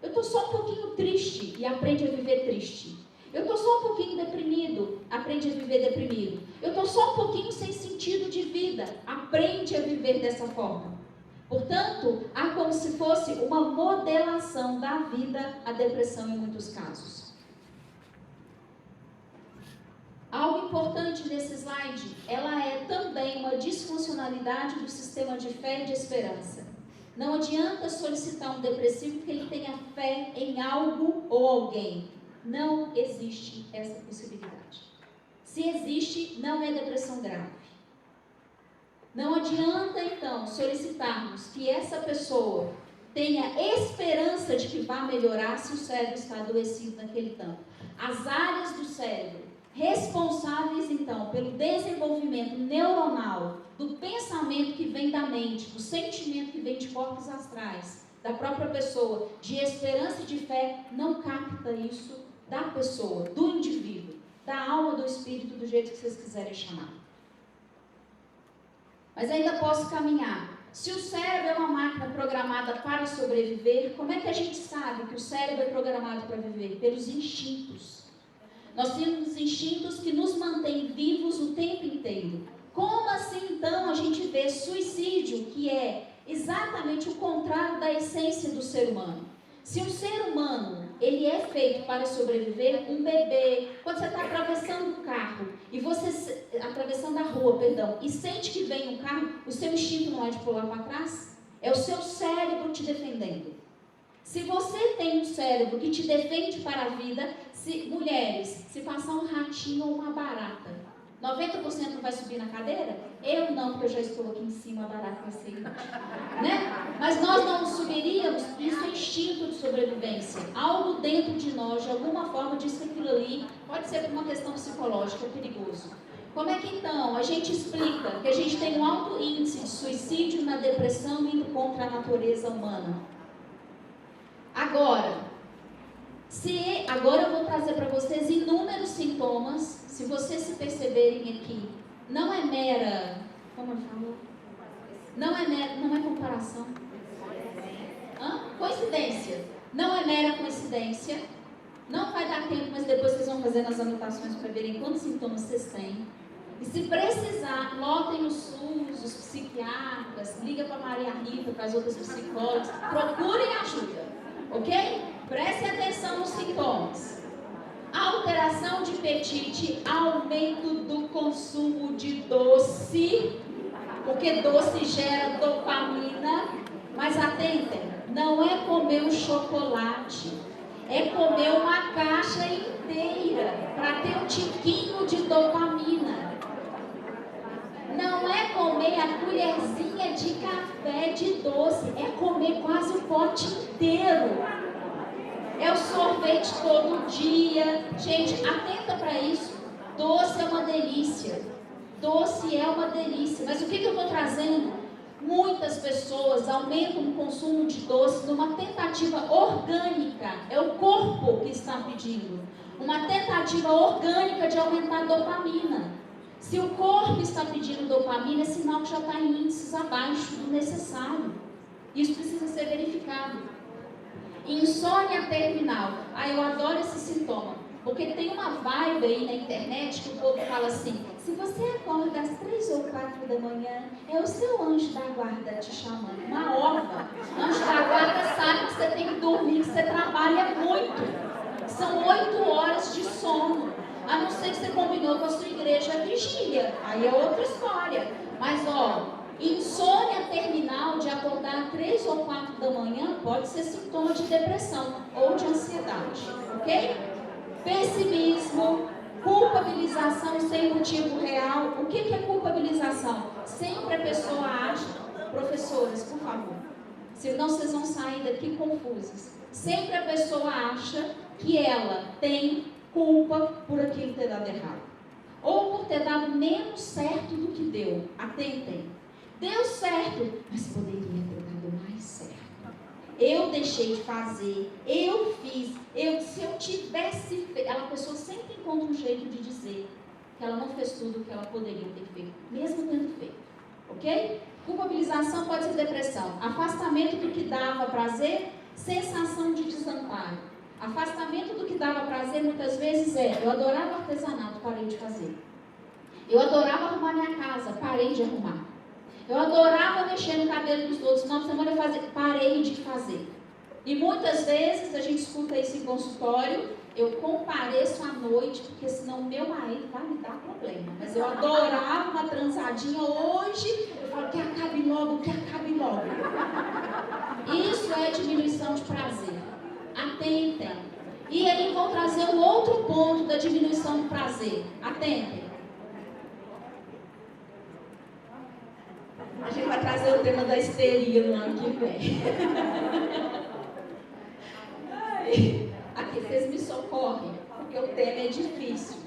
Eu estou só um pouquinho triste e aprende a viver triste. Eu estou só um pouquinho deprimido, aprende a viver deprimido. Eu estou só um pouquinho sem sentido de vida, aprende a viver dessa forma. Portanto, há como se fosse uma modelação da vida a depressão em muitos casos. Algo importante nesse slide, ela é também uma disfuncionalidade do sistema de fé e de esperança. Não adianta solicitar um depressivo porque ele tenha fé em algo ou alguém. Não existe essa possibilidade. Se existe, não é depressão grave. Não adianta, então, solicitarmos que essa pessoa tenha esperança de que vá melhorar se o cérebro está adoecido naquele campo. As áreas do cérebro responsáveis, então, pelo desenvolvimento neuronal, do pensamento que vem da mente, do sentimento que vem de corpos astrais, da própria pessoa, de esperança e de fé, não capta isso da pessoa, do indivíduo, da alma, do espírito, do jeito que vocês quiserem chamar. mas ainda posso caminhar. Se o cérebro é uma máquina programada para sobreviver, como é que a gente sabe que o cérebro é programado para viver? Pelos instintos. Nós temos instintos que nos mantêm vivos o tempo inteiro. Como assim, então, a gente vê suicídio, que é exatamente o contrário da essência do ser humano? Se um ser humano, ele é feito para sobreviver, um bebê, quando você está atravessando o carro, e você, atravessando a rua, perdão, e sente que vem um carro, o seu instinto não é de pular para trás? É o seu cérebro te defendendo. Se você tem um cérebro que te defende para a vida, mulheres, se passar um ratinho ou uma barata, 90% não vai subir na cadeira? Eu não, porque eu já estou aqui em cima, a barata vai ser né? Mas nós não subiríamos, isso é instinto de sobrevivência. Algo dentro de nós, de alguma forma, diz que aquilo ali pode ser por uma questão psicológica, é perigoso. Como é que então a gente explica que a gente tem um alto índice de suicídio na depressão indo contra a natureza humana? Agora eu vou trazer para vocês inúmeros sintomas, se vocês se perceberem aqui, não é mera, como eu falo? Não é comparação. Coincidência. Não é mera coincidência. Não vai dar tempo, mas depois vocês vão fazer nas anotações para verem quantos sintomas vocês têm. E se precisar, lotem os SUS, os psiquiatras, liga para a Maria Rita, para as outras psicólogas, procurem ajuda, ok? Prestem atenção nos sintomas. Alteração de apetite, aumento do consumo de doce, porque doce gera dopamina, mas atentem, não é comer um chocolate, é comer uma caixa inteira para ter um tiquinho de dopamina. Não é comer a colherzinha de café de doce, é comer quase o pote inteiro. É o sorvete todo dia. Gente, atenta para isso. Doce é uma delícia. Doce é uma delícia. Mas o que eu estou trazendo? Muitas pessoas aumentam o consumo de doce numa tentativa orgânica. É o corpo que está pedindo. Uma tentativa orgânica de aumentar a dopamina. Se o corpo está pedindo dopamina, é sinal que já está em índices abaixo do necessário. Isso precisa ser verificado. Insônia terminal. Eu adoro esse sintoma, porque tem uma vibe aí na internet que o povo fala assim: se você acorda às 3 ou 4 da manhã, é o seu anjo da guarda te chamando. Uma ova. Anjo da guarda sabe que você tem que dormir, que você trabalha muito. São 8 horas de sono. A não ser que você combinou com a sua igreja a vigília. Aí é outra história. Mas insônia terminal de acordar às 3 ou 4 da manhã pode ser sintoma de depressão ou de ansiedade, ok? Pessimismo, culpabilização sem motivo real. O que é culpabilização? Sempre a pessoa acha, professores, por favor, senão vocês vão sair daqui confusas. Sempre a pessoa acha que ela tem culpa por aquilo ter dado errado, ou por ter dado menos certo do que deu. Atentem. Deu certo, mas poderia ter dado mais certo. Eu deixei de fazer, eu fiz, se eu tivesse feito. A pessoa sempre encontra um jeito de dizer que ela não fez tudo o que ela poderia ter feito, mesmo tendo feito, ok? Culpabilização pode ser depressão. Afastamento do que dava prazer, sensação de desamparo. Afastamento do que dava prazer muitas vezes eu adorava artesanato, parei de fazer. Eu adorava arrumar minha casa, parei de arrumar. Eu adorava mexer no cabelo dos outros, final de semana eu parei de fazer. E muitas vezes a gente escuta isso em consultório: eu compareço à noite, porque senão meu marido vai me dar problema. Mas eu adorava uma transadinha, hoje eu falo que acabe logo, que acabe logo. Isso é diminuição de prazer. Atentem. E aí vou trazer um outro ponto da diminuição do prazer. Atentem. A gente vai trazer o tema da histeria no ano que vem. Aqui vocês me socorrem, porque o tema é difícil.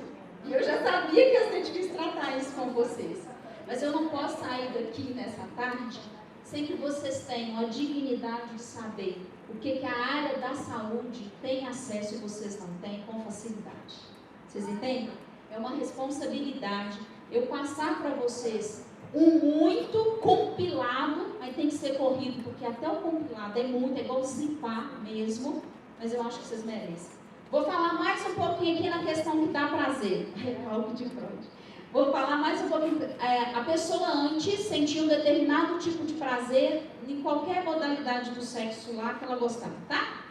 E eu já sabia que ia ser difícil tratar isso com vocês. Mas eu não posso sair daqui nessa tarde sem que vocês tenham a dignidade de saber o que a área da saúde tem acesso e vocês não têm com facilidade. Vocês entendem? É uma responsabilidade eu passar para vocês Um muito compilado, aí tem que ser corrido, porque até o compilado é muito, é igual zipar mesmo, mas eu acho que vocês merecem. Vou falar mais um pouquinho aqui na questão que dá prazer. Recalque de Freud. Vou falar mais um pouquinho. A pessoa antes sentia um determinado tipo de prazer em qualquer modalidade do sexo lá que ela gostava, tá?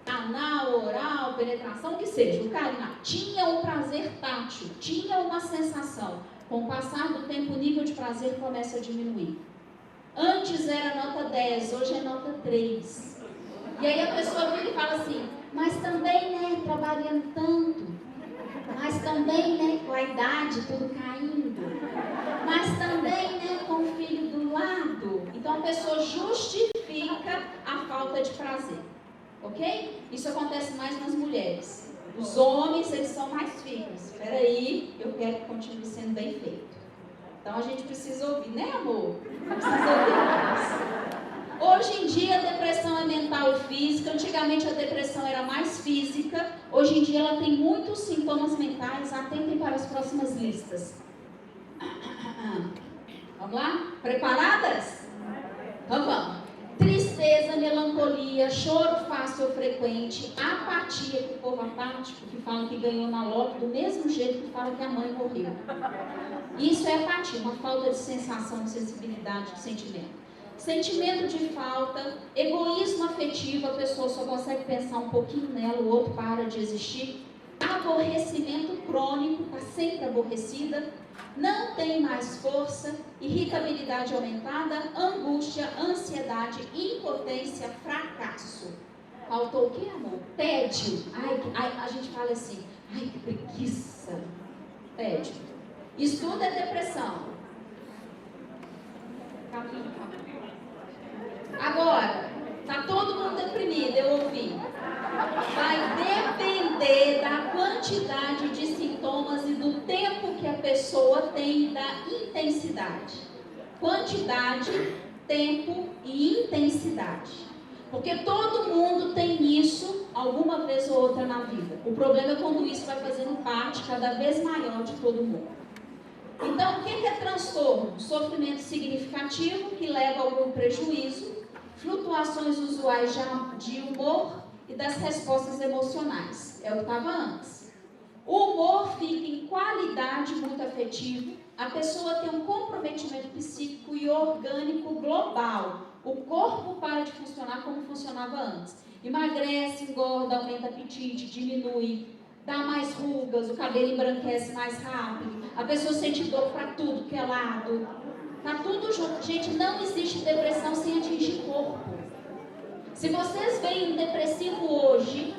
Anal, oral, penetração, o que seja, o carinho. Tinha um prazer tátil, tinha uma sensação. Com o passar do tempo, o nível de prazer começa a diminuir. Antes era nota 10, hoje é nota 3. E aí a pessoa vira e fala assim, mas também, né, trabalhando tanto, mas também, né, com a idade tudo caindo, mas também, né, com o filho do lado. Então a pessoa justifica a falta de prazer, ok? Isso acontece mais nas mulheres. Os homens, eles são mais firmes. Espera aí, eu quero que continue sendo bem feito. Então a gente precisa ouvir, né, amor? Precisa ouvir mais. Hoje em dia a depressão é mental e física. Antigamente a depressão era mais física. Hoje em dia ela tem muitos sintomas mentais. Atentem para as próximas listas. Vamos lá? Preparadas? Então vamos. Tristeza, melancolia, choro fácil ou frequente, apatia, que o povo apático, que fala que ganhou na loto, do mesmo jeito que fala que a mãe morreu. Isso é apatia, uma falta de sensação, de sensibilidade, de sentimento. Sentimento de falta, egoísmo afetivo, a pessoa só consegue pensar um pouquinho nela, o outro para de existir. Aborrecimento crônico, está sempre aborrecida. Não tem mais força, irritabilidade aumentada, angústia, ansiedade, impotência, fracasso. Faltou o que, amor? Tédio. Ai, a gente fala assim, ai, que preguiça. Tédio. Isso tudo é depressão. Agora, tá todo mundo deprimido, eu ouvi. Vai depender da quantidade de sintomas e do tempo que a pessoa tem e da intensidade. Quantidade, tempo e intensidade. Porque todo mundo tem isso alguma vez ou outra na vida. O problema é quando isso vai fazendo parte cada vez maior de todo mundo. Então, o que é transtorno? Sofrimento significativo que leva a algum prejuízo, flutuações usuais de humor e das respostas emocionais. É o que estava antes. O humor fica em qualidade muito afetivo, a pessoa tem um comprometimento psíquico e orgânico global. O corpo para de funcionar como funcionava antes. Emagrece, engorda, aumenta apetite, diminui, dá mais rugas, o cabelo embranquece mais rápido, a pessoa sente dor para tudo que é lado. Tá tudo junto. Gente, não existe depressão sem atingir corpo. Se vocês veem um depressivo hoje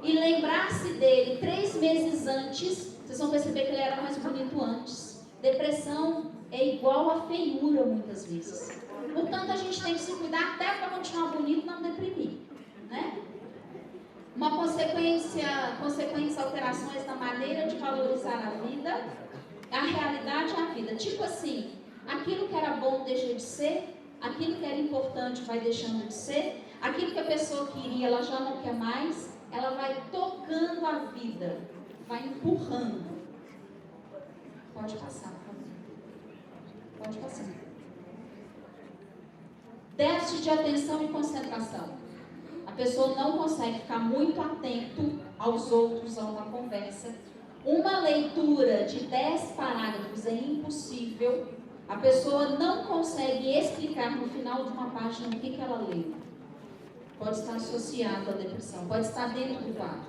e lembrar-se dele 3 meses antes, vocês vão perceber que ele era mais bonito antes. Depressão é igual a feiura muitas vezes. Portanto, a gente tem que se cuidar até para continuar bonito e não deprimir, né? Uma consequências alterações na maneira de valorizar a vida, a realidade é a vida. Tipo assim, aquilo que era bom deixa de ser, aquilo que era importante vai deixando de ser, aquilo que a pessoa queria, ela já não quer mais, ela vai tocando a vida, vai empurrando. Pode passar, por favor. Pode passar. Déficit de atenção e concentração. A pessoa não consegue ficar muito atento aos outros, a uma conversa. Uma leitura de 10 parágrafos é impossível. A pessoa não consegue explicar no final de uma página o que ela leu. Pode estar associado à depressão, pode estar dentro do quadro.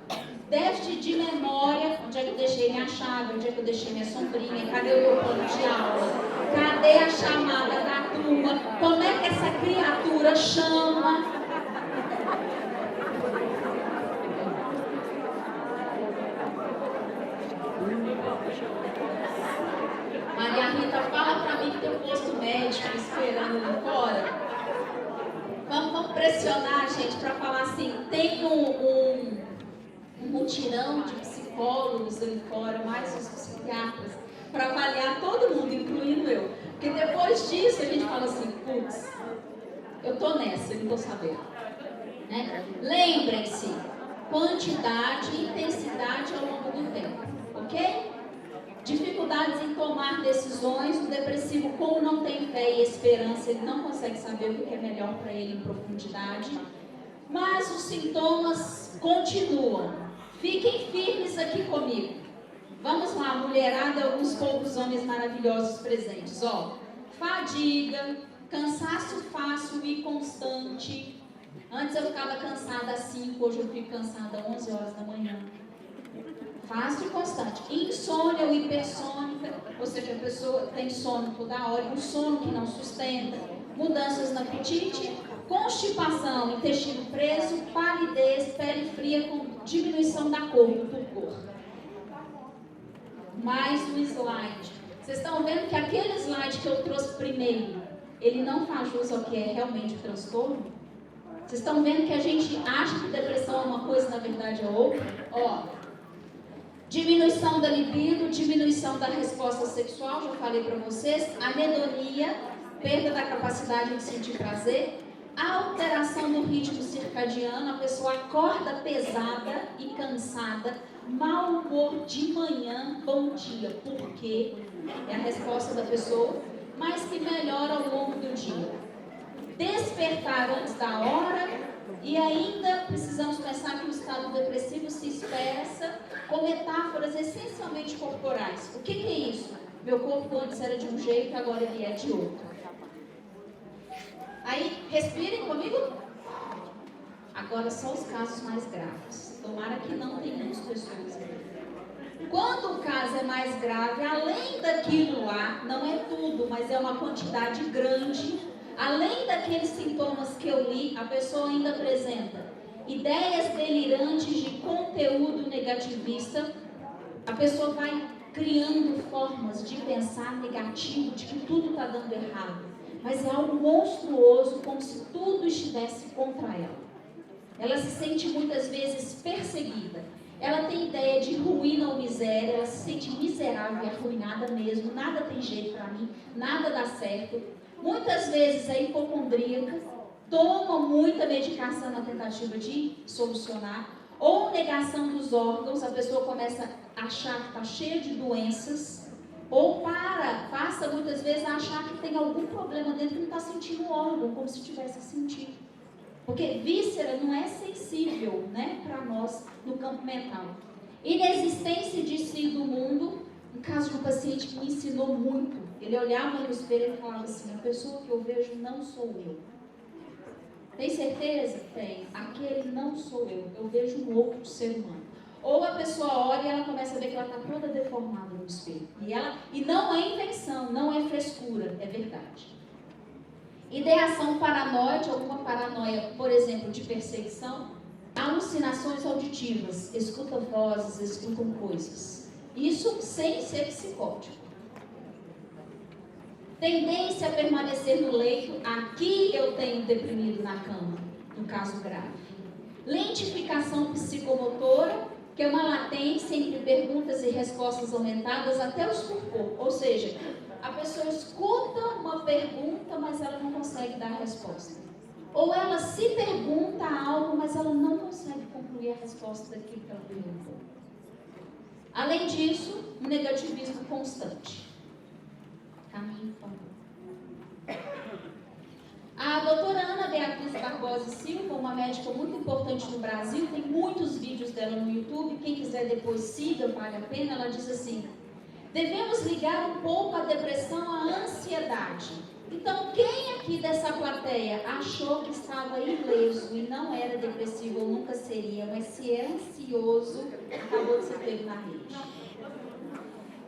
Déficit de memória, onde é que eu deixei minha chave, onde é que eu deixei minha sombrinha, cadê o meu plano de aula, cadê a chamada da turma, como é que essa criatura chama. Maria Rita, fala pra mim que tem um posto médico esperando ali fora. Vamos pressionar, gente, para falar assim, tem um mutirão de psicólogos ali fora, mais os psiquiatras, para avaliar todo mundo, incluindo eu. Porque depois disso a gente fala assim, putz, eu tô nessa, eu não tô sabendo. Né? Lembrem-se, quantidade e intensidade ao longo do tempo, ok? Dificuldades em tomar decisões. O depressivo, como não tem fé e esperança, ele não consegue saber o que é melhor para ele em profundidade. Mas os sintomas continuam. Fiquem firmes aqui comigo. Vamos lá, mulherada, alguns poucos homens maravilhosos presentes. Fadiga, cansaço fácil e constante. Antes eu ficava cansada às 5, hoje eu fico cansada às 11 horas da manhã. Fácil e constante. Insônia ou hipersônica, ou seja, a pessoa tem sono toda hora, um sono que não sustenta. Mudanças no apetite, constipação, intestino preso, palidez, pele fria com diminuição da cor, do turcor. Mais um slide. Vocês estão vendo que aquele slide que eu trouxe primeiro, ele não faz jus ao que é realmente o transtorno? Vocês estão vendo que a gente acha que depressão é uma coisa, na verdade é outra? Diminuição da libido, diminuição da resposta sexual, já falei para vocês, anedonia, perda da capacidade de sentir prazer, alteração do ritmo circadiano, a pessoa acorda pesada e cansada, mau humor de manhã, bom dia, por quê? É a resposta da pessoa, mas que melhora ao longo do dia. Despertar antes da hora. E ainda precisamos pensar que o estado depressivo se expressa com metáforas essencialmente corporais. O que é isso? Meu corpo antes era de um jeito, agora ele é de outro. Aí, respirem comigo. Agora só os casos mais graves. Tomara que não tenhamos pessoas aqui. Quando o caso é mais grave, além daquilo lá, não é tudo, mas é uma quantidade grande. Além daqueles sintomas que eu li, a pessoa ainda apresenta ideias delirantes de conteúdo negativista. A pessoa vai criando formas de pensar negativo, de que tudo está dando errado. Mas é algo monstruoso, como se tudo estivesse contra ela. Ela se sente muitas vezes perseguida. Ela tem ideia de ruína ou miséria, ela se sente miserável e arruinada mesmo. Nada tem jeito para mim, nada dá certo. Muitas vezes é hipocondríaca, toma muita medicação na tentativa de solucionar, ou negação dos órgãos, a pessoa começa a achar que está cheia de doenças, ou passa muitas vezes a achar que tem algum problema dentro que não está sentindo o órgão, como se tivesse sentido. Porque víscera não é sensível, né, para nós no campo mental. Inexistência de si do mundo. No caso de um paciente que me ensinou muito, ele olhava no espelho e falava assim: a pessoa que eu vejo não sou eu. Tem certeza? Tem. Aquele não sou eu. Eu vejo um outro ser humano. Ou a pessoa olha e ela começa a ver que ela está toda deformada no espelho. E não é invenção, não é frescura, é verdade. Ideação paranoide, alguma paranoia, por exemplo, de perseguição. Alucinações auditivas, escuta vozes, escutam coisas. Isso sem ser psicótico. Tendência a permanecer no leito. Aqui eu tenho deprimido na cama, no caso grave. Lentificação psicomotora, que é uma latência entre perguntas e respostas aumentadas até o estupor. Ou seja, a pessoa escuta uma pergunta, mas ela não consegue dar a resposta. Ou ela se pergunta algo, mas ela não consegue concluir a resposta daquilo que ela perguntou. Além disso, um negativismo constante. Caminho, por favor. A doutora Ana Beatriz Barbosa Silva, uma médica muito importante no Brasil, tem muitos vídeos dela no YouTube, quem quiser depois siga, vale a pena. Ela diz assim: devemos ligar um pouco a depressão à ansiedade. Então, quem aqui dessa plateia achou que estava ileso e não era depressivo ou nunca seria, mas se é ansioso, acabou de ser pego na rede?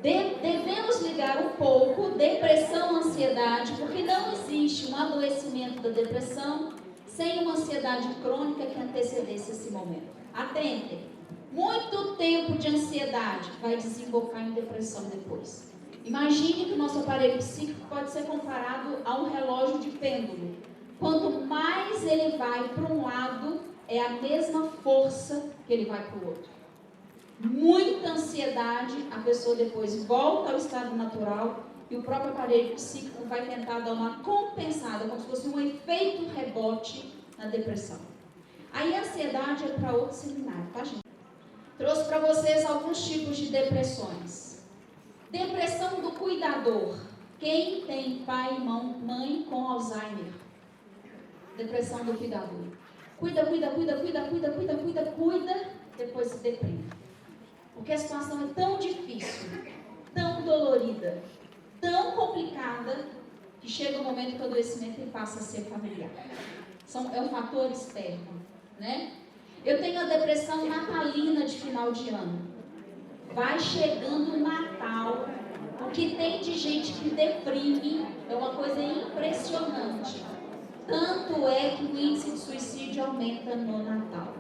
Devemos ligar um pouco depressão, ansiedade, porque não existe um adoecimento da depressão sem uma ansiedade crônica que antecedesse esse momento. Atentem, muito tempo de ansiedade vai desembocar em depressão depois. Imagine que o nosso aparelho psíquico pode ser comparado a um relógio de pêndulo. Quanto mais ele vai para um lado, é a mesma força que ele vai para o outro. Muita ansiedade, a pessoa depois volta ao estado natural e o próprio aparelho psíquico vai tentar dar uma compensada, como se fosse um efeito rebote na depressão. Aí a ansiedade é para outro seminário, tá, gente? Trouxe para vocês alguns tipos de depressões. Depressão do cuidador. Quem tem pai e mãe com Alzheimer? Depressão do cuidador. Cuida, depois se deprime. Porque a situação é tão difícil, tão dolorida, tão complicada, que chega um momento que o adoecimento passa a ser familiar. É um fator externo, né? Eu tenho a depressão natalina de final de ano. Vai chegando o Natal, o que tem de gente que deprime é uma coisa impressionante. Tanto é que o índice de suicídio aumenta no Natal.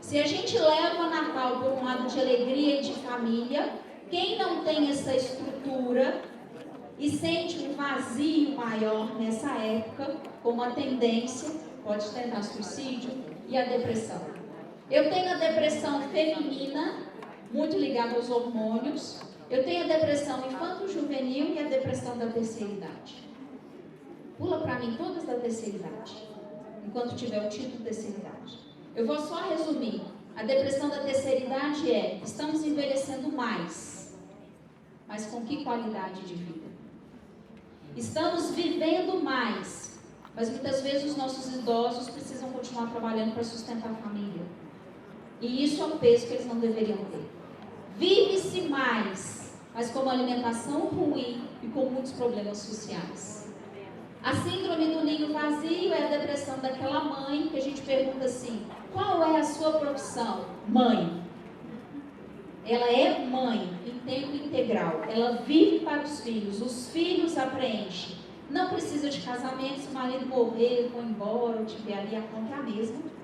Se a gente leva o Natal por um lado de alegria e de família, quem não tem essa estrutura e sente um vazio maior nessa época, como a tendência, pode tentar suicídio e a depressão. Eu tenho a depressão feminina, muito ligada aos hormônios. Eu tenho a depressão infanto-juvenil e a depressão da terceira idade. Pula para mim todas da terceira idade, enquanto tiver o título terceira idade. Eu vou só resumir. A depressão da terceira idade é: estamos envelhecendo mais, mas com que qualidade de vida? Estamos vivendo mais, mas muitas vezes os nossos idosos precisam continuar trabalhando para sustentar a família. E isso é um peso que eles não deveriam ter. Vive-se mais, mas com uma alimentação ruim e com muitos problemas sociais. A síndrome do ninho vazio é a depressão daquela mãe que a gente pergunta assim: qual é a sua profissão? Mãe. Ela é mãe em tempo integral. Ela vive para os filhos a preenche. Não precisa de casamento, se o marido morrer, for embora, ou tiver ali, a conta é a mesma.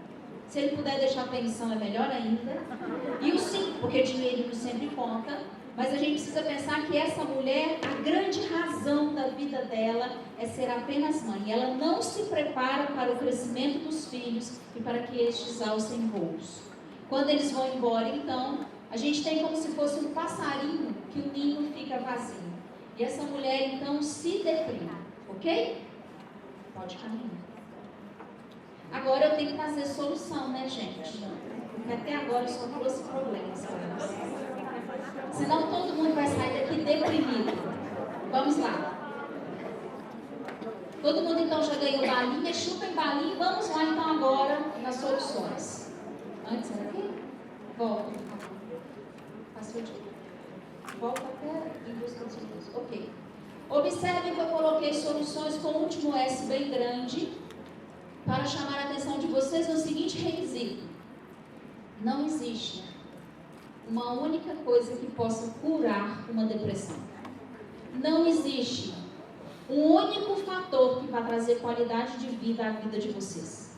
Se ele puder deixar a pensão, é melhor ainda. E o sim, porque dinheiro sempre conta. Mas a gente precisa pensar que essa mulher, a grande razão da vida dela é ser apenas mãe. Ela não se prepara para o crescimento dos filhos e para que estes alcem voos. Quando eles vão embora, então, a gente tem como se fosse um passarinho que o ninho fica vazio. E essa mulher, então, se deprime. Ok? Pode caminhar. Agora eu tenho que fazer solução, né, gente? Porque até agora eu só trouxe problemas para vocês. Senão todo mundo vai sair daqui deprimido. Vamos lá. Todo mundo então já ganhou balinha, chupem balinha. Vamos lá então agora nas soluções. Antes era aqui? Volta, por favor. Passou de volta até em busca dos seus. Ok. Observem que eu coloquei soluções com o último S bem grande para chamar a atenção de vocês no seguinte requisito. Não existe uma única coisa que possa curar uma depressão. Não existe um único fator que vai trazer qualidade de vida à vida de vocês.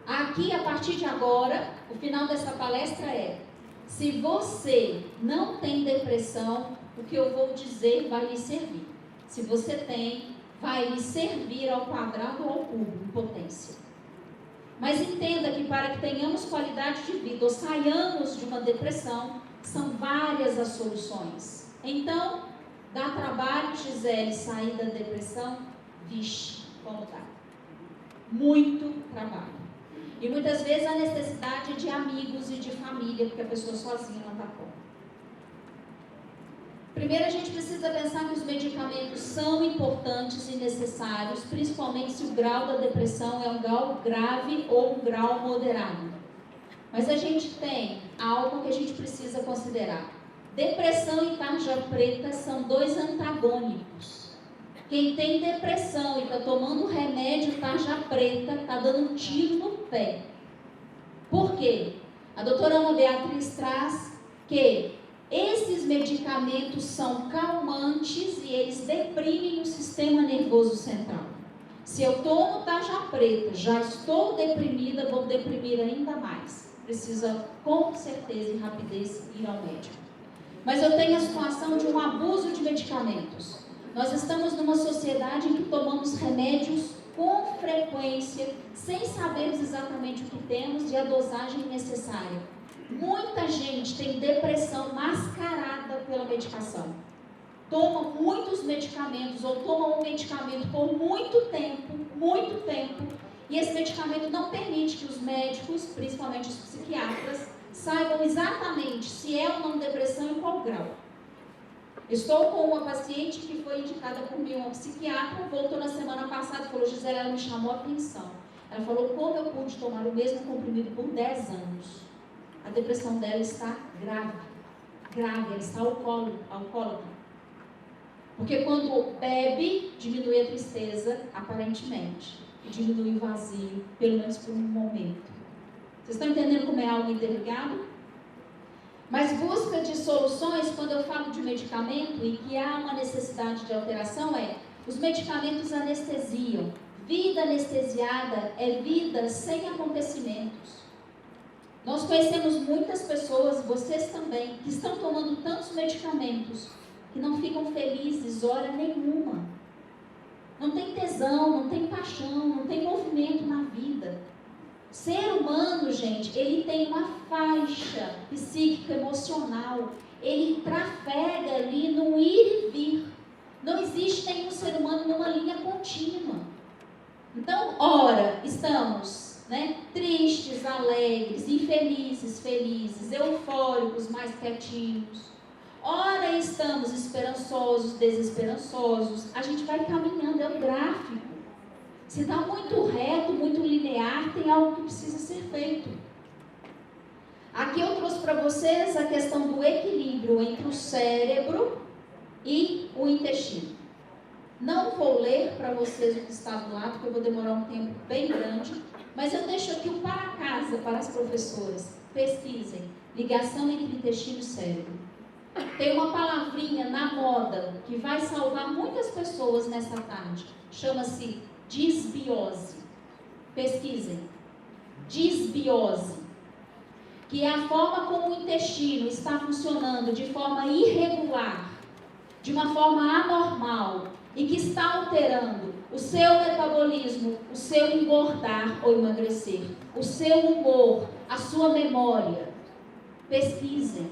Aqui, a partir de agora, o final dessa palestra é: se você não tem depressão, o que eu vou dizer vai lhe servir. Se você tem, vai lhe servir ao quadrado ou ao cubo, em potência. Mas entenda que para que tenhamos qualidade de vida ou saiamos de uma depressão, são várias as soluções. Então, dá trabalho, Gisele, sair da depressão? Vixe, como dá? Muito trabalho. E muitas vezes a necessidade de amigos e de família, porque a pessoa sozinha não dá conta. Primeiro, a gente precisa pensar que os medicamentos são importantes e necessários, principalmente se o grau da depressão é um grau grave ou um grau moderado. Mas a gente tem algo que a gente precisa considerar. Depressão e tarja preta são dois antagônicos. Quem tem depressão e está tomando remédio tarja preta, está dando um tiro no pé. Por quê? A doutora Ana Beatriz traz que esses medicamentos são calmantes e eles deprimem o sistema nervoso central. Se eu tomo tarja preta, já estou deprimida, vou deprimir ainda mais. Precisa, com certeza e rapidez, ir ao médico. Mas eu tenho a situação de um abuso de medicamentos. Nós estamos numa sociedade em que tomamos remédios com frequência, sem sabermos exatamente o que temos e a dosagem necessária. Muita gente tem depressão mascarada pela medicação. Toma muitos medicamentos ou toma um medicamento por muito tempo, e esse medicamento não permite que os médicos, principalmente os psiquiatras, saibam exatamente se é ou não depressão e qual grau. Estou com uma paciente que foi indicada por mim, uma psiquiatra, voltou na semana passada e falou, Gisele, ela me chamou a atenção. Ela falou, como eu pude tomar o mesmo comprimido por 10 anos? A depressão dela está grave, ela está alcoólatra. Porque quando bebe, diminui a tristeza, aparentemente, e diminui o vazio, pelo menos por um momento. Vocês estão entendendo como é algo interligado? Mas busca de soluções, quando eu falo de medicamento e que há uma necessidade de alteração, os medicamentos anestesiam. Vida anestesiada é vida sem acontecimentos. Nós conhecemos muitas pessoas, vocês também, que estão tomando tantos medicamentos que não ficam felizes hora nenhuma. Não tem tesão, não tem paixão, não tem movimento na vida. Ser humano, gente, ele tem uma faixa psíquica, emocional. Ele trafega ali num ir e vir. Não existe nenhum ser humano numa linha contínua. Então, ora, estamos tristes, alegres, infelizes, felizes, eufóricos, mais quietinhos. Ora, estamos esperançosos, desesperançosos. A gente vai caminhando, é um gráfico. Se está muito reto, muito linear, tem algo que precisa ser feito. Aqui eu trouxe para vocês a questão do equilíbrio entre o cérebro e o intestino. Não vou ler para vocês o que está do lado, porque eu vou demorar um tempo bem grande, mas eu deixo aqui o para casa para as professoras. Pesquisem, ligação entre intestino e cérebro. Tem uma palavrinha na moda que vai salvar muitas pessoas nessa tarde. Chama-se disbiose. Pesquisem. Disbiose. Que é a forma como o intestino está funcionando de forma irregular, de uma forma anormal, e que está alterando o seu metabolismo, o seu engordar ou emagrecer, o seu humor, a sua memória. Pesquisem.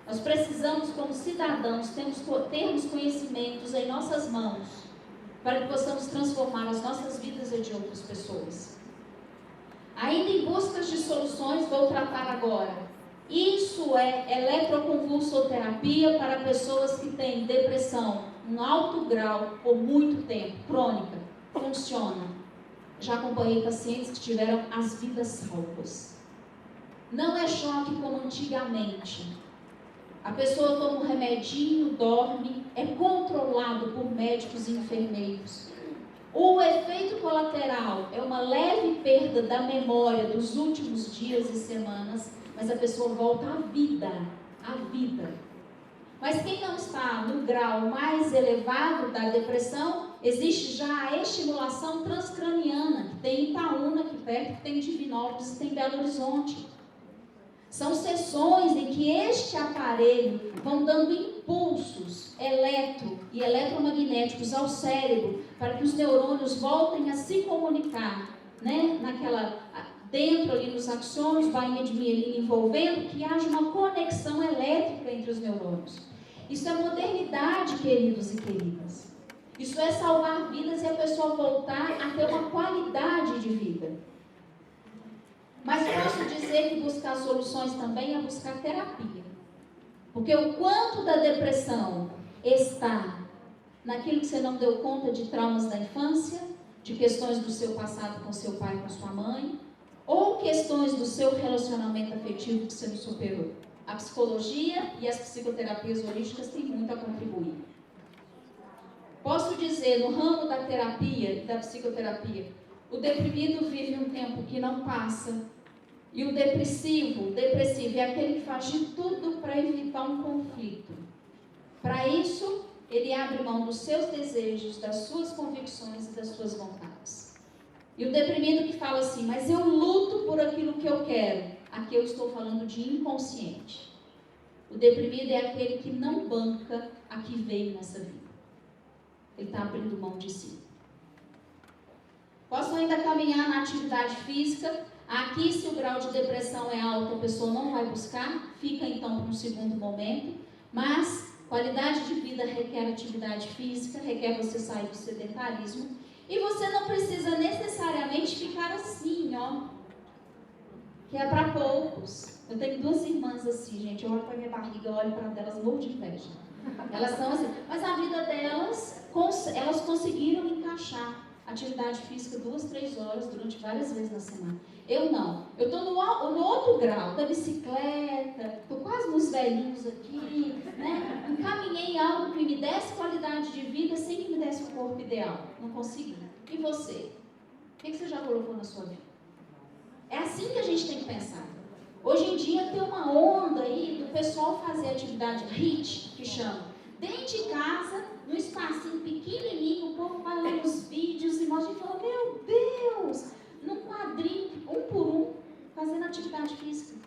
Nós precisamos, como cidadãos, termos conhecimentos em nossas mãos, para que possamos transformar as nossas vidas e de outras pessoas. Ainda em busca de soluções, vou tratar agora. Isso é eletroconvulsoterapia para pessoas que têm depressão em alto grau por muito tempo, crônica. Funciona. Já acompanhei pacientes que tiveram as vidas salvas. Não é choque como antigamente. A pessoa toma um remedinho, dorme, é controlado por médicos e enfermeiros. O efeito colateral é uma leve perda da memória dos últimos dias e semanas, mas a pessoa volta à vida, Mas quem não está no grau mais elevado da depressão, existe já a estimulação transcraniana, que tem em Itaúna, aqui perto, que tem em Divinópolis, que tem em Belo Horizonte. São sessões em que este aparelho vão dando impulsos e eletromagnéticos ao cérebro para que os neurônios voltem a se comunicar, dentro ali nos axônios, bainha de mielina envolvendo, que haja uma conexão elétrica entre os neurônios. Isso é modernidade, queridos e queridas. Isso é salvar vidas e a pessoa voltar a ter uma qualidade de vida. Mas posso dizer que buscar soluções também é buscar terapia. Porque o quanto da depressão está naquilo que você não deu conta de traumas da infância, de questões do seu passado com seu pai e com sua mãe, ou questões do seu relacionamento afetivo que você não superou. A psicologia e as psicoterapias holísticas têm muito a contribuir. Posso dizer, no ramo da terapia e da psicoterapia, o deprimido vive um tempo que não passa. E o depressivo é aquele que faz de tudo para evitar um conflito. Para isso, ele abre mão dos seus desejos, das suas convicções e das suas vontades. E o deprimido que fala assim, mas eu luto por aquilo que eu quero. Aqui eu estou falando de inconsciente. O deprimido é aquele que não banca a que veio nessa vida. Ele está abrindo mão de si. Posso ainda caminhar na atividade física. Aqui, se o grau de depressão é alto, a pessoa não vai buscar. Fica então para um segundo momento. Mas qualidade de vida requer atividade física, requer você sair do sedentarismo. E você não precisa necessariamente ficar assim, que é para poucos. Eu tenho 2 irmãs assim, gente. Eu olho para minha barriga, eu olho para elas, morro de inveja. Elas são assim, mas a vida delas, elas conseguiram encaixar atividade física 2, 3 horas durante várias vezes na semana. Eu não. Eu estou no outro grau, da bicicleta, estou quase nos velhinhos aqui, né? Encaminhei algo que me desse qualidade de vida sem que me desse um corpo ideal. Não consegui. E você? O que você já colocou na sua vida? É assim que a gente tem que pensar. Hoje em dia tem uma onda aí do pessoal fazer atividade HIIT, que chama. Dentro de casa, num espacinho pequenininho, o povo vai lá nos vídeos e mostra e fala, meu Deus, num quadrinho, um por um, fazendo atividade física.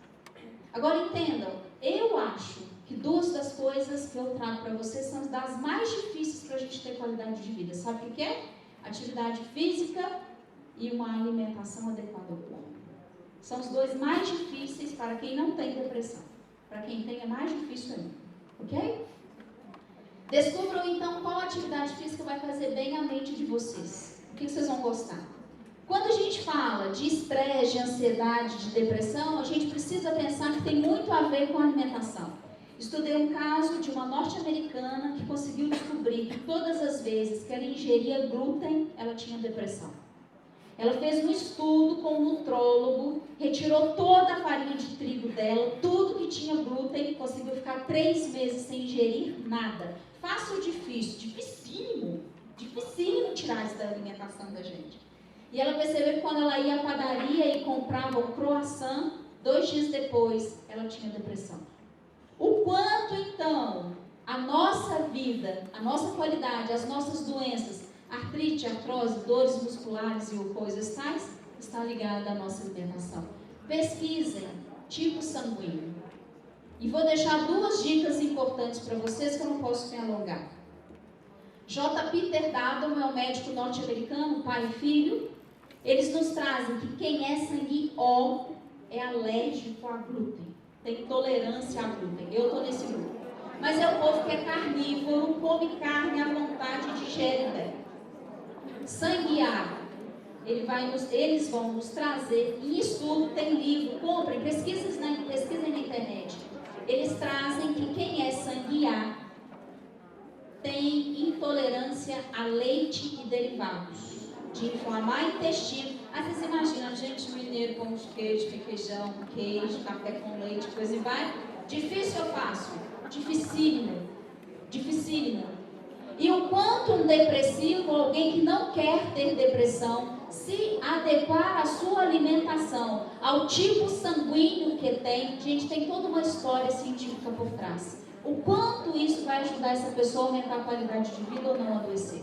Agora entendam, eu acho que 2 das coisas que eu trago para vocês são das mais difíceis para a gente ter qualidade de vida. Sabe o que é? Atividade física e uma alimentação adequada ao corpo. São os 2 mais difíceis para quem não tem depressão. Para quem tem é mais difícil ainda. Ok? Descubram então qual atividade física vai fazer bem à mente de vocês. O que vocês vão gostar? Quando a gente fala de estresse, de ansiedade, de depressão, a gente precisa pensar que tem muito a ver com a alimentação. Estudei um caso de uma norte-americana que conseguiu descobrir que todas as vezes que ela ingeria glúten, ela tinha depressão. Ela fez um estudo com um nutrólogo, retirou toda a farinha de trigo dela, tudo que tinha glúten, conseguiu ficar 3 meses sem ingerir nada. Fácil ou difícil? Dificílimo tirar isso da alimentação da gente. E ela percebeu que quando ela ia à padaria e comprava um croissant, 2 dias depois, ela tinha depressão. O quanto, então, a nossa vida, a nossa qualidade, as nossas doenças, artrite, artrose, dores musculares e coisas tais, está ligada à nossa alimentação. Pesquisem tipo sanguíneo. E vou deixar 2 dicas importantes para vocês que eu não posso me alongar. J. Peter Dadon é um médico norte-americano, pai e filho. Eles nos trazem que quem é sangue O é alérgico a glúten, tem intolerância a glúten. Eu estou nesse grupo. Mas é o povo que é carnívoro, come carne à vontade e digere bem. Sangue A, eles vão nos trazer, em estudo, tem livro, comprem, pesquisem na internet. Eles trazem que quem é sangue A tem intolerância a leite e derivados, de inflamar o intestino. Aí vocês imaginam, a gente mineiro com queijo, requeijão, queijo, café com leite, coisa e vai. Difícil ou fácil? Dificílimo. E o quanto um depressivo, alguém que não quer ter depressão, se adequar à sua alimentação, ao tipo sanguíneo que tem, gente, tem toda uma história científica por trás. O quanto isso vai ajudar essa pessoa a aumentar a qualidade de vida ou não adoecer.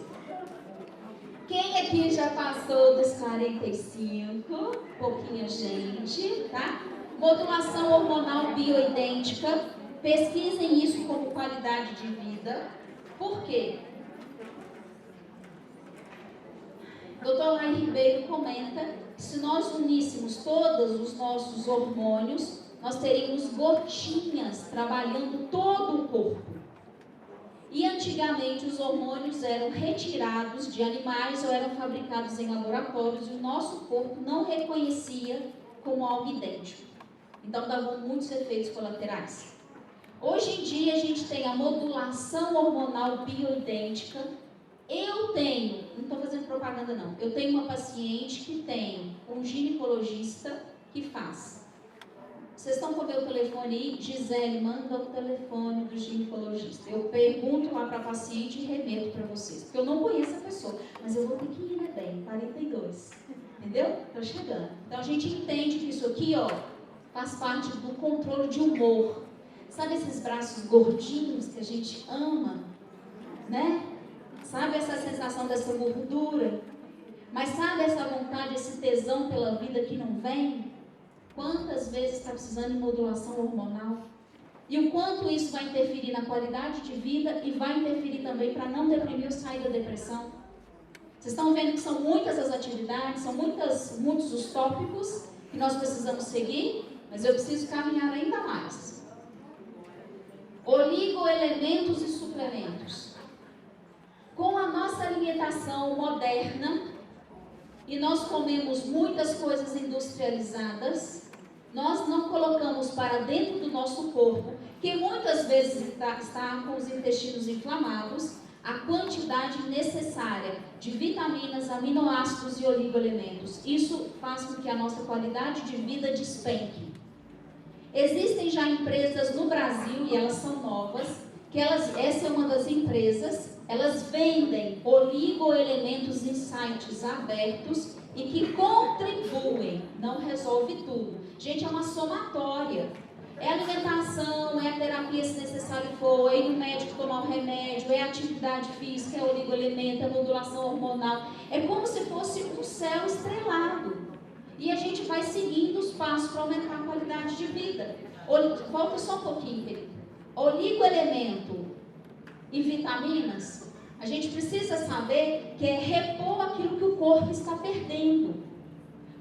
Quem aqui já passou dos 45? Pouquinha gente, tá? Modulação hormonal bioidêntica. Pesquisem isso como qualidade de vida. Por quê? Dr. Lai Ribeiro comenta que se nós uníssemos todos os nossos hormônios, nós teríamos gotinhas trabalhando todo o corpo. E antigamente os hormônios eram retirados de animais ou eram fabricados em laboratórios e o nosso corpo não reconhecia como algo idêntico. Então davam muitos efeitos colaterais. Hoje em dia a gente tem a modulação hormonal bioidêntica. Eu tenho, não estou fazendo propaganda não, eu tenho uma paciente que tem um ginecologista que faz. Vocês estão com o meu telefone aí? Gisele, manda o telefone do ginecologista. Eu pergunto lá para a paciente e remeto para vocês. Porque eu não conheço a pessoa, mas eu vou ter que ir, né, bem? 42. Entendeu? Estou chegando. Então a gente entende que isso aqui, ó, faz parte do controle de humor. Sabe esses braços gordinhos que a gente ama? Né? Sabe essa sensação dessa gordura? Mas sabe essa vontade, esse tesão pela vida que não vem? Quantas vezes está precisando de modulação hormonal? E o quanto isso vai interferir na qualidade de vida e vai interferir também para não deprimir ou sair da depressão? Vocês estão vendo que são muitas as atividades, são muitos os tópicos que nós precisamos seguir, mas eu preciso caminhar ainda mais. Oligoelementos e suplementos. Com a nossa alimentação moderna, e nós comemos muitas coisas industrializadas, nós não colocamos para dentro do nosso corpo que muitas vezes está com os intestinos inflamados, a quantidade necessária de vitaminas, aminoácidos e oligoelementos. Isso faz com que a nossa qualidade de vida despenque. Existem já empresas no Brasil, e elas são novas, essa é uma das empresas, elas vendem oligoelementos em sites abertos e que contribuem, não resolve tudo. Gente, é uma somatória. É alimentação, é a terapia se necessário for, é ir no médico tomar um remédio, é atividade física, é oligoelemento, é modulação hormonal. É como se fosse um céu estrelado. E a gente vai seguindo os passos para aumentar a qualidade de vida. Volta só um pouquinho, querido. Oligoelemento e vitaminas, a gente precisa saber que é repor aquilo que o corpo está perdendo.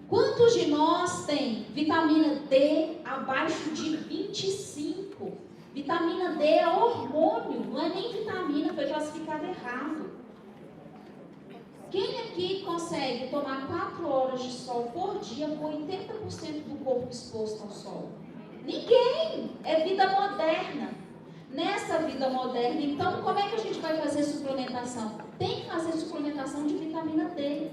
Quantos de nós tem vitamina D abaixo de 25? Vitamina D é hormônio, não é nem vitamina, foi classificado errado. Quem aqui consegue tomar 4 horas de sol por dia com 80% do corpo exposto ao sol? Ninguém! É vida moderna. Nessa vida moderna, então, como é que a gente vai fazer suplementação? Tem que fazer suplementação de vitamina D.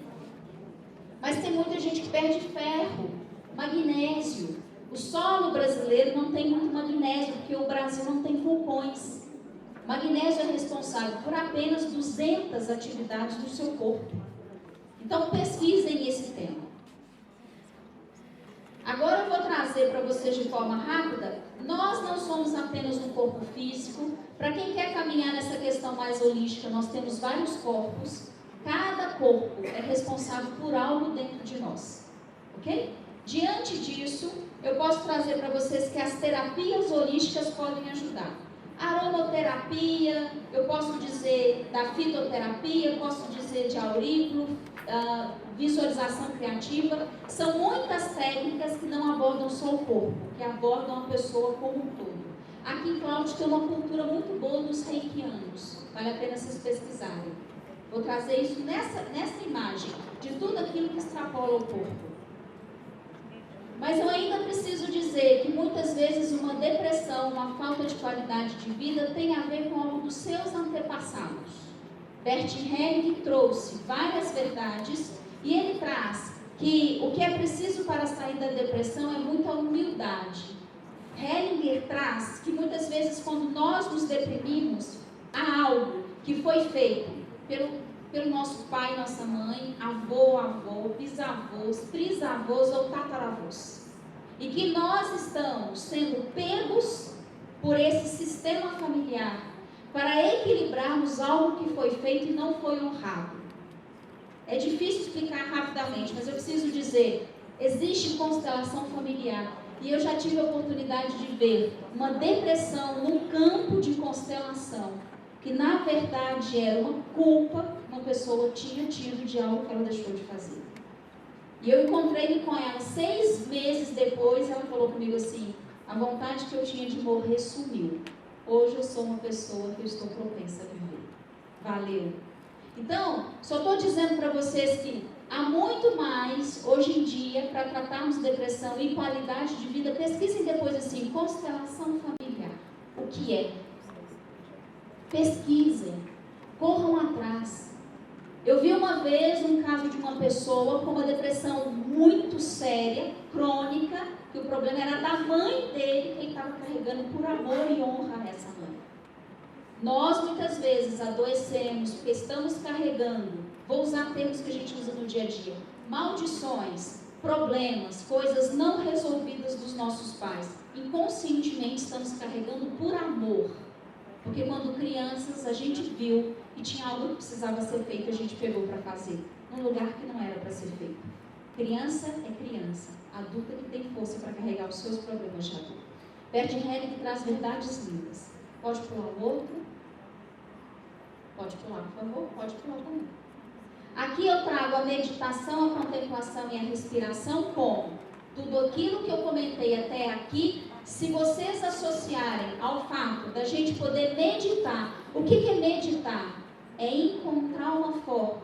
Mas tem muita gente que perde ferro, magnésio. O solo brasileiro não tem muito magnésio, porque o Brasil não tem vulcões. Magnésio é responsável por apenas 200 atividades do seu corpo. Então, pesquisem esse tema. Agora eu vou trazer para vocês de forma rápida. Nós não somos apenas um corpo físico. Para quem quer caminhar nessa questão mais holística, nós temos vários corpos. Cada corpo é responsável por algo dentro de nós, ok? Diante disso, eu posso trazer para vocês que as terapias holísticas podem ajudar. Aromaterapia, eu posso dizer da fitoterapia, eu posso dizer de aurículo, visualização criativa. São muitas técnicas que não abordam só o corpo, que abordam a pessoa como um todo. Aqui em Cláudio tem uma cultura muito boa dos reikianos, vale a pena vocês pesquisarem. Vou trazer isso nessa imagem, de tudo aquilo que extrapola o corpo. Mas eu ainda preciso dizer que muitas vezes uma depressão, uma falta de qualidade de vida tem a ver com algo dos seus antepassados. Bert Hellinger trouxe várias verdades e ele traz que o que é preciso para sair da depressão é muita humildade. Hellinger traz que muitas vezes quando nós nos deprimimos, há algo que foi feito pelo nosso pai, nossa mãe, avô, bisavôs, trisavôs ou tataravôs. E que nós estamos sendo pegos por esse sistema familiar para equilibrarmos algo que foi feito e não foi honrado. É difícil explicar rapidamente, mas eu preciso dizer, existe constelação familiar. E eu já tive a oportunidade de ver uma depressão no campo de constelação, que na verdade era uma culpa que uma pessoa tinha tido de algo que ela deixou de fazer. E eu encontrei-me com ela 6 meses depois, ela falou comigo assim, a vontade que eu tinha de morrer sumiu. Hoje eu sou uma pessoa que eu estou propensa a viver. Valeu. Então, só estou dizendo para vocês que há muito mais, hoje em dia, para tratarmos depressão e qualidade de vida. Pesquisem depois assim, constelação familiar. O que é? Pesquisem, corram atrás. Eu vi uma vez um caso de uma pessoa com uma depressão muito séria, crônica, que o problema era da mãe dele, que ele estava carregando por amor e honra a essa mãe. Nós muitas vezes adoecemos porque estamos carregando, vou usar termos que a gente usa no dia a dia, maldições, problemas, coisas não resolvidas dos nossos pais. Inconscientemente estamos carregando por amor. Porque quando crianças a gente viu e tinha algo que precisava ser feito, a gente pegou para fazer, num lugar que não era para ser feito. Criança é criança, adulta que tem força para carregar os seus problemas de adulto. Bert Hellinger traz verdades lindas. Pode pular o outro? Pode pular, por favor? Pode pular também. Aqui eu trago a meditação, a contemplação e a respiração como tudo aquilo que eu comentei até aqui. Se vocês associarem ao fato da gente poder meditar, o que é meditar? É encontrar uma forma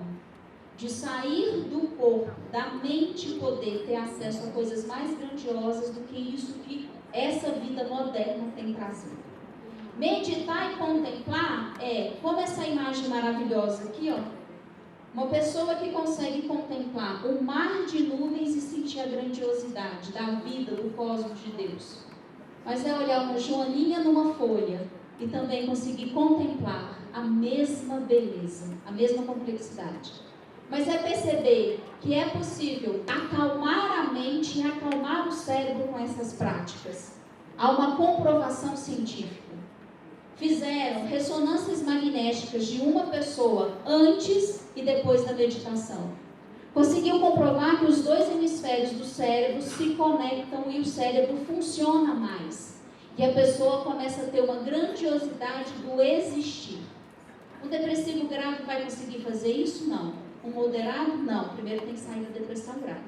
de sair do corpo, da mente, poder ter acesso a coisas mais grandiosas do que isso que essa vida moderna tem trazido. Meditar e contemplar é como essa imagem maravilhosa aqui, ó. Uma pessoa que consegue contemplar um mar de nuvens e sentir a grandiosidade da vida, do cosmos de Deus. Mas é olhar uma joaninha numa folha e também conseguir contemplar a mesma beleza, a mesma complexidade. Mas é perceber que é possível acalmar a mente e acalmar o cérebro com essas práticas. Há uma comprovação científica. Fizeram ressonâncias magnéticas de uma pessoa antes e depois da meditação. Conseguiu comprovar que os dois hemisférios do cérebro se conectam e o cérebro funciona mais. E a pessoa começa a ter uma grandiosidade do existir. Um depressivo grave vai conseguir fazer isso? Não. Um moderado? Não. Primeiro tem que sair da depressão grave.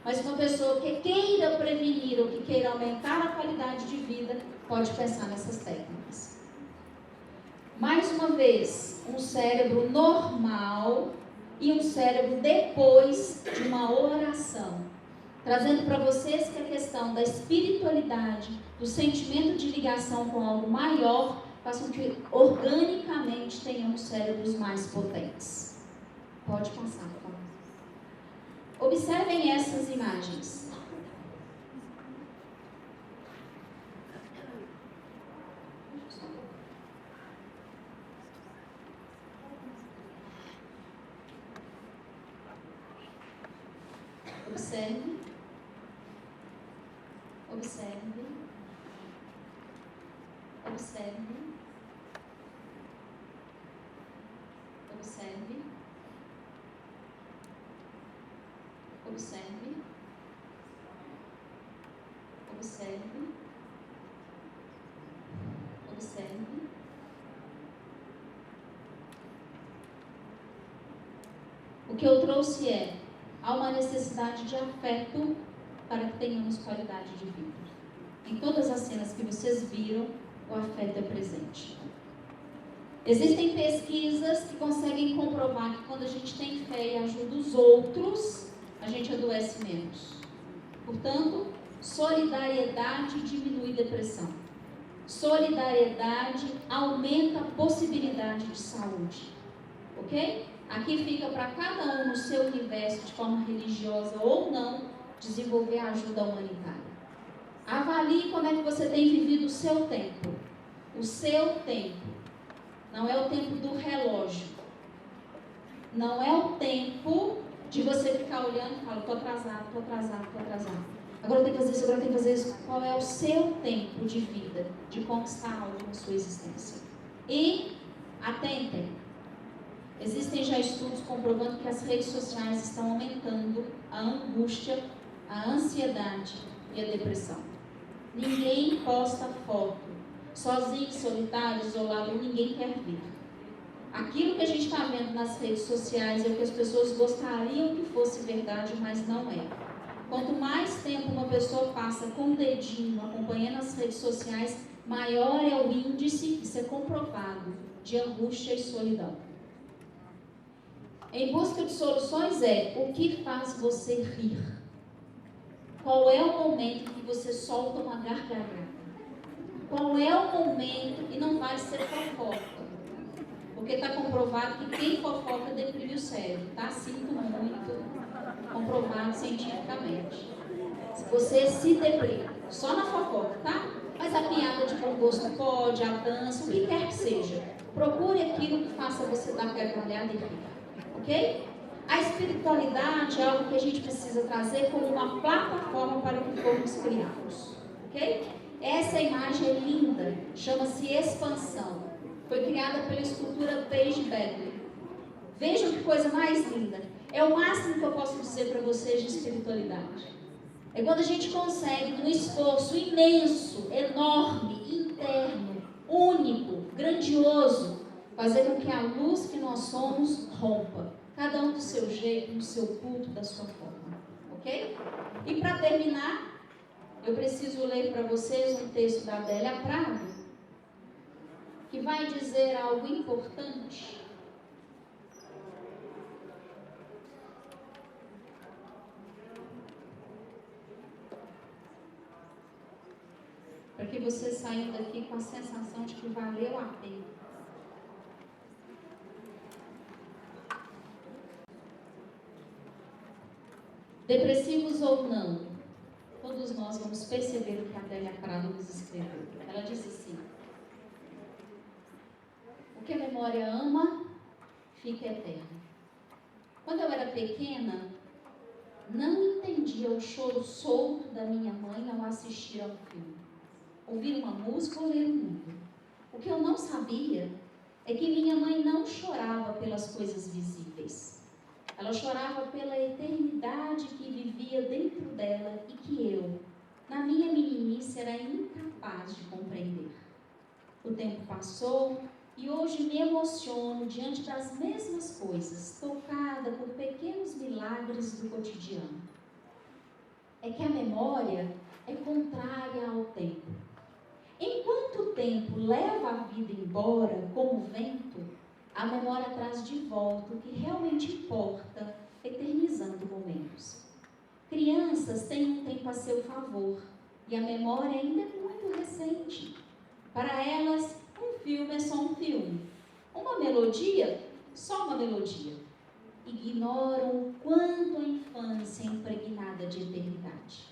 Mas uma pessoa que queira prevenir ou que queira aumentar a qualidade de vida, pode pensar nessas técnicas. Mais uma vez, um cérebro normal e um cérebro depois de uma oração. Trazendo para vocês que a questão da espiritualidade, do sentimento de ligação com algo maior, faz com que organicamente tenhamos cérebros mais potentes. Pode passar, por favor. Observem essas imagens. Observe. Observe. Observe. Observe. Observe. Observe. Observe. O que eu trouxe é: há uma necessidade de afeto para que tenhamos qualidade de vida. Em todas as cenas que vocês viram, o afeto é presente. Existem pesquisas que conseguem comprovar que quando a gente tem fé e ajuda os outros, a gente adoece menos. Portanto, solidariedade diminui depressão. Solidariedade aumenta a possibilidade de saúde. Ok? Aqui fica para cada um no seu universo, de forma religiosa ou não, desenvolver a ajuda humanitária. Avalie como é que você tem vivido o seu tempo. O seu tempo. Não é o tempo do relógio. Não é o tempo de você ficar olhando e falar: estou atrasado, estou atrasado, estou atrasado. Agora eu tenho que fazer isso, agora eu tenho que fazer isso. Qual é o seu tempo de vida, de conquistar algo na sua existência? E atentem. Existem já estudos comprovando que as redes sociais estão aumentando a angústia, a ansiedade e a depressão. Ninguém posta foto. Sozinho, solitário, isolado, ninguém quer ver. Aquilo que a gente está vendo nas redes sociais é o que as pessoas gostariam que fosse verdade, mas não é. Quanto mais tempo uma pessoa passa com o dedinho acompanhando as redes sociais, maior é o índice, isso é comprovado, de angústia e solidão. Em busca de soluções é: o que faz você rir? Qual é o momento que você solta uma gargalhada? Qual é o momento, e não vai ser fofoca, porque está comprovado que quem fofoca deprime o cérebro, tá? Sinto muito, comprovado cientificamente. Se você se deprime, só na fofoca, tá? Mas a piada de bom gosto pode, a dança, o que quer que seja. Procure aquilo que faça você dar gargalhada e rir, ok? A espiritualidade é algo que a gente precisa trazer como uma plataforma para que formos criados, ok? Essa imagem é linda, chama-se expansão. Foi criada pela escultura Paige Bedley. Vejam que coisa mais linda. É o máximo que eu posso dizer para vocês de espiritualidade. É quando a gente consegue, num esforço imenso, enorme, interno, único, grandioso, fazer com que a luz que nós somos rompa. Cada um do seu jeito, no seu culto, da sua forma. Ok? E para terminar, eu preciso ler para vocês um texto da Adélia Prado, que vai dizer algo importante. para que você saia daqui com a sensação de que valeu a pena. Depressivos ou não, todos nós vamos perceber o que a Adélia Prado nos escreveu. Ela disse assim: o que a memória ama, fica eterno. Quando eu era pequena, não entendia o choro solto da minha mãe ao assistir ao filme, ouvir uma música ou ler um livro. O que eu não sabia é que minha mãe não chorava pelas coisas visíveis. Ela chorava pela eternidade que vivia dentro dela e que eu, na minha meninice, era incapaz de compreender. O tempo passou e hoje me emociono diante das mesmas coisas, tocada por pequenos milagres do cotidiano. É que a memória é contrária ao tempo. Enquanto o tempo leva a vida embora como vento, a memória traz de volta o que realmente importa, eternizando momentos. Crianças têm um tempo a seu favor e a memória ainda é muito recente. Para elas, um filme é só um filme. Uma melodia, só uma melodia. Ignoram o quanto a infância é impregnada de eternidade.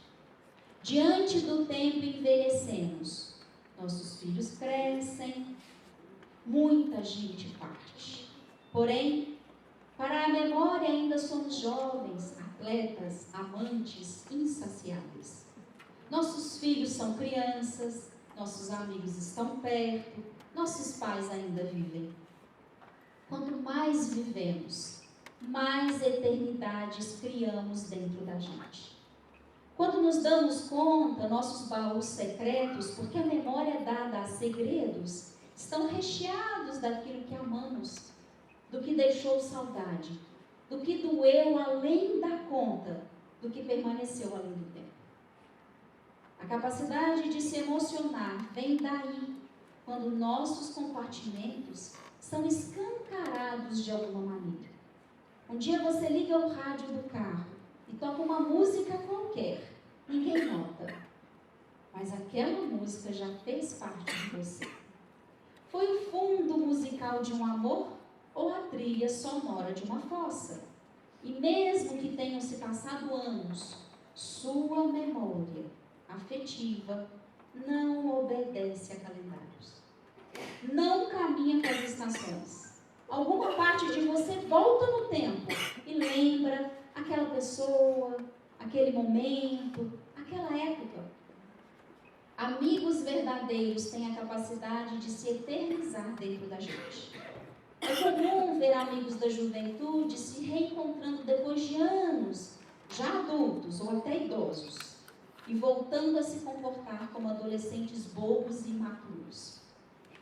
Diante do tempo envelhecemos. Nossos filhos crescem, muita gente parte. Porém, para a memória ainda somos jovens, atletas, amantes, insaciáveis. Nossos filhos são crianças, nossos amigos estão perto, nossos pais ainda vivem. Quanto mais vivemos, mais eternidades criamos dentro da gente. Quando nos damos conta, nossos baús secretos, porque a memória dada a segredos, estão recheados daquilo que amamos, do que deixou saudade, do que doeu além da conta, do que permaneceu além do tempo. A capacidade de se emocionar vem daí, quando nossos compartimentos são escancarados de alguma maneira. Um dia você liga o rádio do carro e toca uma música qualquer, ninguém nota, mas aquela música já fez parte de você. Foi o fundo musical de um amor ou a trilha sonora de uma fossa. E mesmo que tenham se passado anos, sua memória afetiva não obedece a calendários. Não caminha com as estações. Alguma parte de você volta no tempo e lembra aquela pessoa, aquele momento, aquela época. Amigos verdadeiros têm a capacidade de se eternizar dentro da gente. É comum ver amigos da juventude se reencontrando depois de anos, já adultos ou até idosos, e voltando a se comportar como adolescentes bobos e imaturos.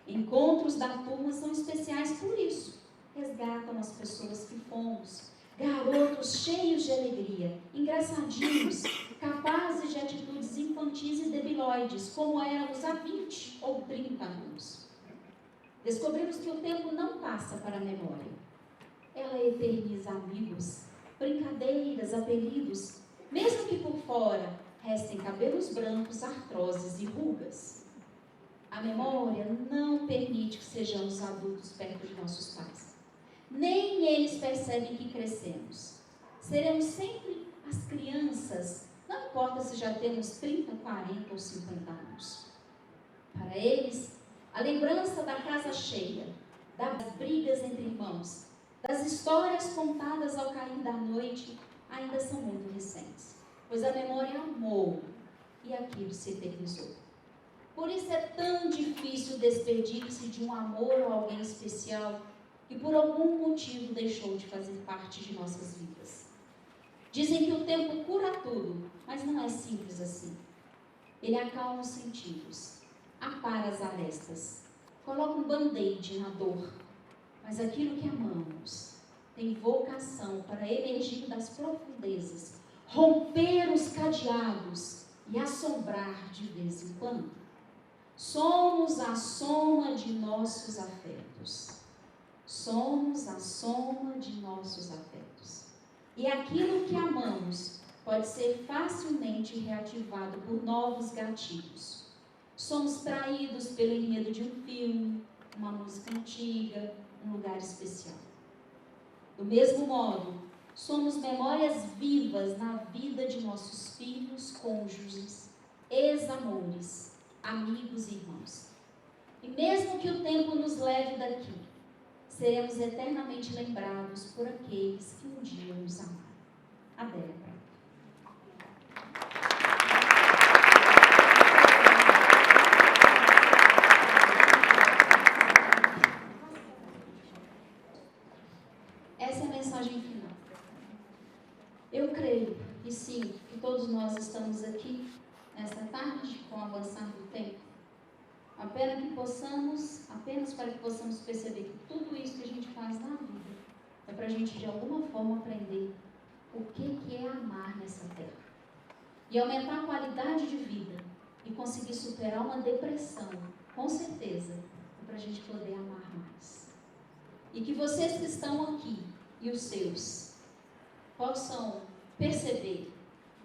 Encontros da turma são especiais por isso. Resgatam as pessoas que fomos, garotos cheios de alegria, engraçadinhos, capazes de atitudes infantis e debilóides, como éramos há 20 ou 30 anos. Descobrimos que o tempo não passa para a memória. Ela eterniza amigos, brincadeiras, apelidos, mesmo que por fora restem cabelos brancos, artroses e rugas. A memória não permite que sejamos adultos perto de nossos pais. Nem eles percebem que crescemos. Seremos sempre as crianças, não importa se já temos 30, 40 ou 50 anos. Para eles, a lembrança da casa cheia, das brigas entre irmãos, das histórias contadas ao cair da noite, ainda são muito recentes, pois a memória amou e aquilo se eternizou. Por isso é tão difícil despedir-se de um amor ou alguém especial que por algum motivo deixou de fazer parte de nossas vidas. Dizem que o tempo cura tudo, mas não é simples assim. Ele acalma os sentidos, apara as arestas, coloca um band-aid na dor, mas aquilo que amamos tem vocação para emergir das profundezas, romper os cadeados e assombrar de vez em quando. Somos a soma de nossos afetos. Somos a soma de nossos afetos. E aquilo que amamos pode ser facilmente reativado por novos gatilhos. Somos traídos pelo enredo de um filme, uma música antiga, um lugar especial. Do mesmo modo, somos memórias vivas na vida de nossos filhos, cônjuges, ex-amores, amigos e irmãos. E mesmo que o tempo nos leve daqui, seremos eternamente lembrados por aqueles que um dia nos amaram. Adélia Prata. Essa é a mensagem final. Eu creio, e sim, que todos nós estamos aqui nesta tarde, com o avançar do tempo, apenas para que possamos perceber que tudo isso que a gente faz na vida é para a gente de alguma forma aprender o que é amar nessa terra. E aumentar a qualidade de vida e conseguir superar uma depressão, com certeza, é para a gente poder amar mais. E que vocês que estão aqui e os seus possam perceber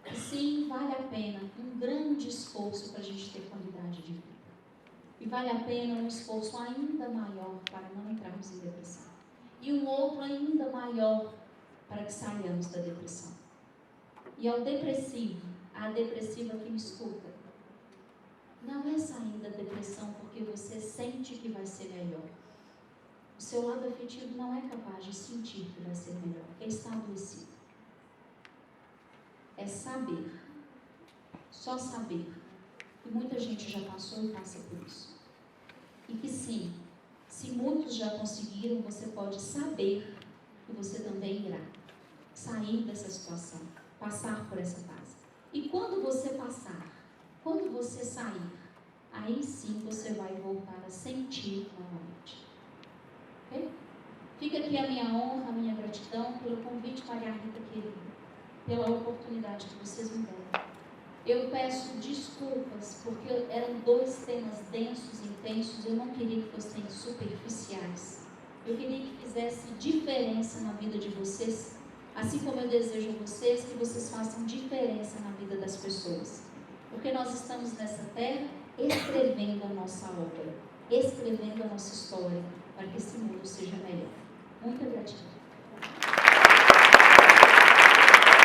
que sim, vale a pena um grande esforço para a gente ter qualidade de vida. E vale a pena um esforço ainda maior para não entrarmos em depressão. E um outro ainda maior para que saiamos da depressão. E ao depressivo, à depressiva que me escuta, não é sair da depressão porque você sente que vai ser melhor. O seu lado afetivo não é capaz de sentir que vai ser melhor. É estabelecido. É saber, só saber, que muita gente já passou e passa por isso. E que sim, se muitos já conseguiram, você pode saber que você também irá sair dessa situação, passar por essa fase. E quando você passar, quando você sair, aí sim você vai voltar a sentir novamente. Ok? Fica aqui a minha honra, a minha gratidão pelo convite, Maria Rita querida, pela oportunidade que vocês me deram. Eu peço desculpas, porque eram 2 temas densos, intensos, eu não queria que fossem superficiais. Eu queria que fizesse diferença na vida de vocês, assim como eu desejo a vocês que vocês façam diferença na vida das pessoas. Porque nós estamos nessa terra escrevendo a nossa obra, escrevendo a nossa história, para que esse mundo seja melhor. Muita gratidão.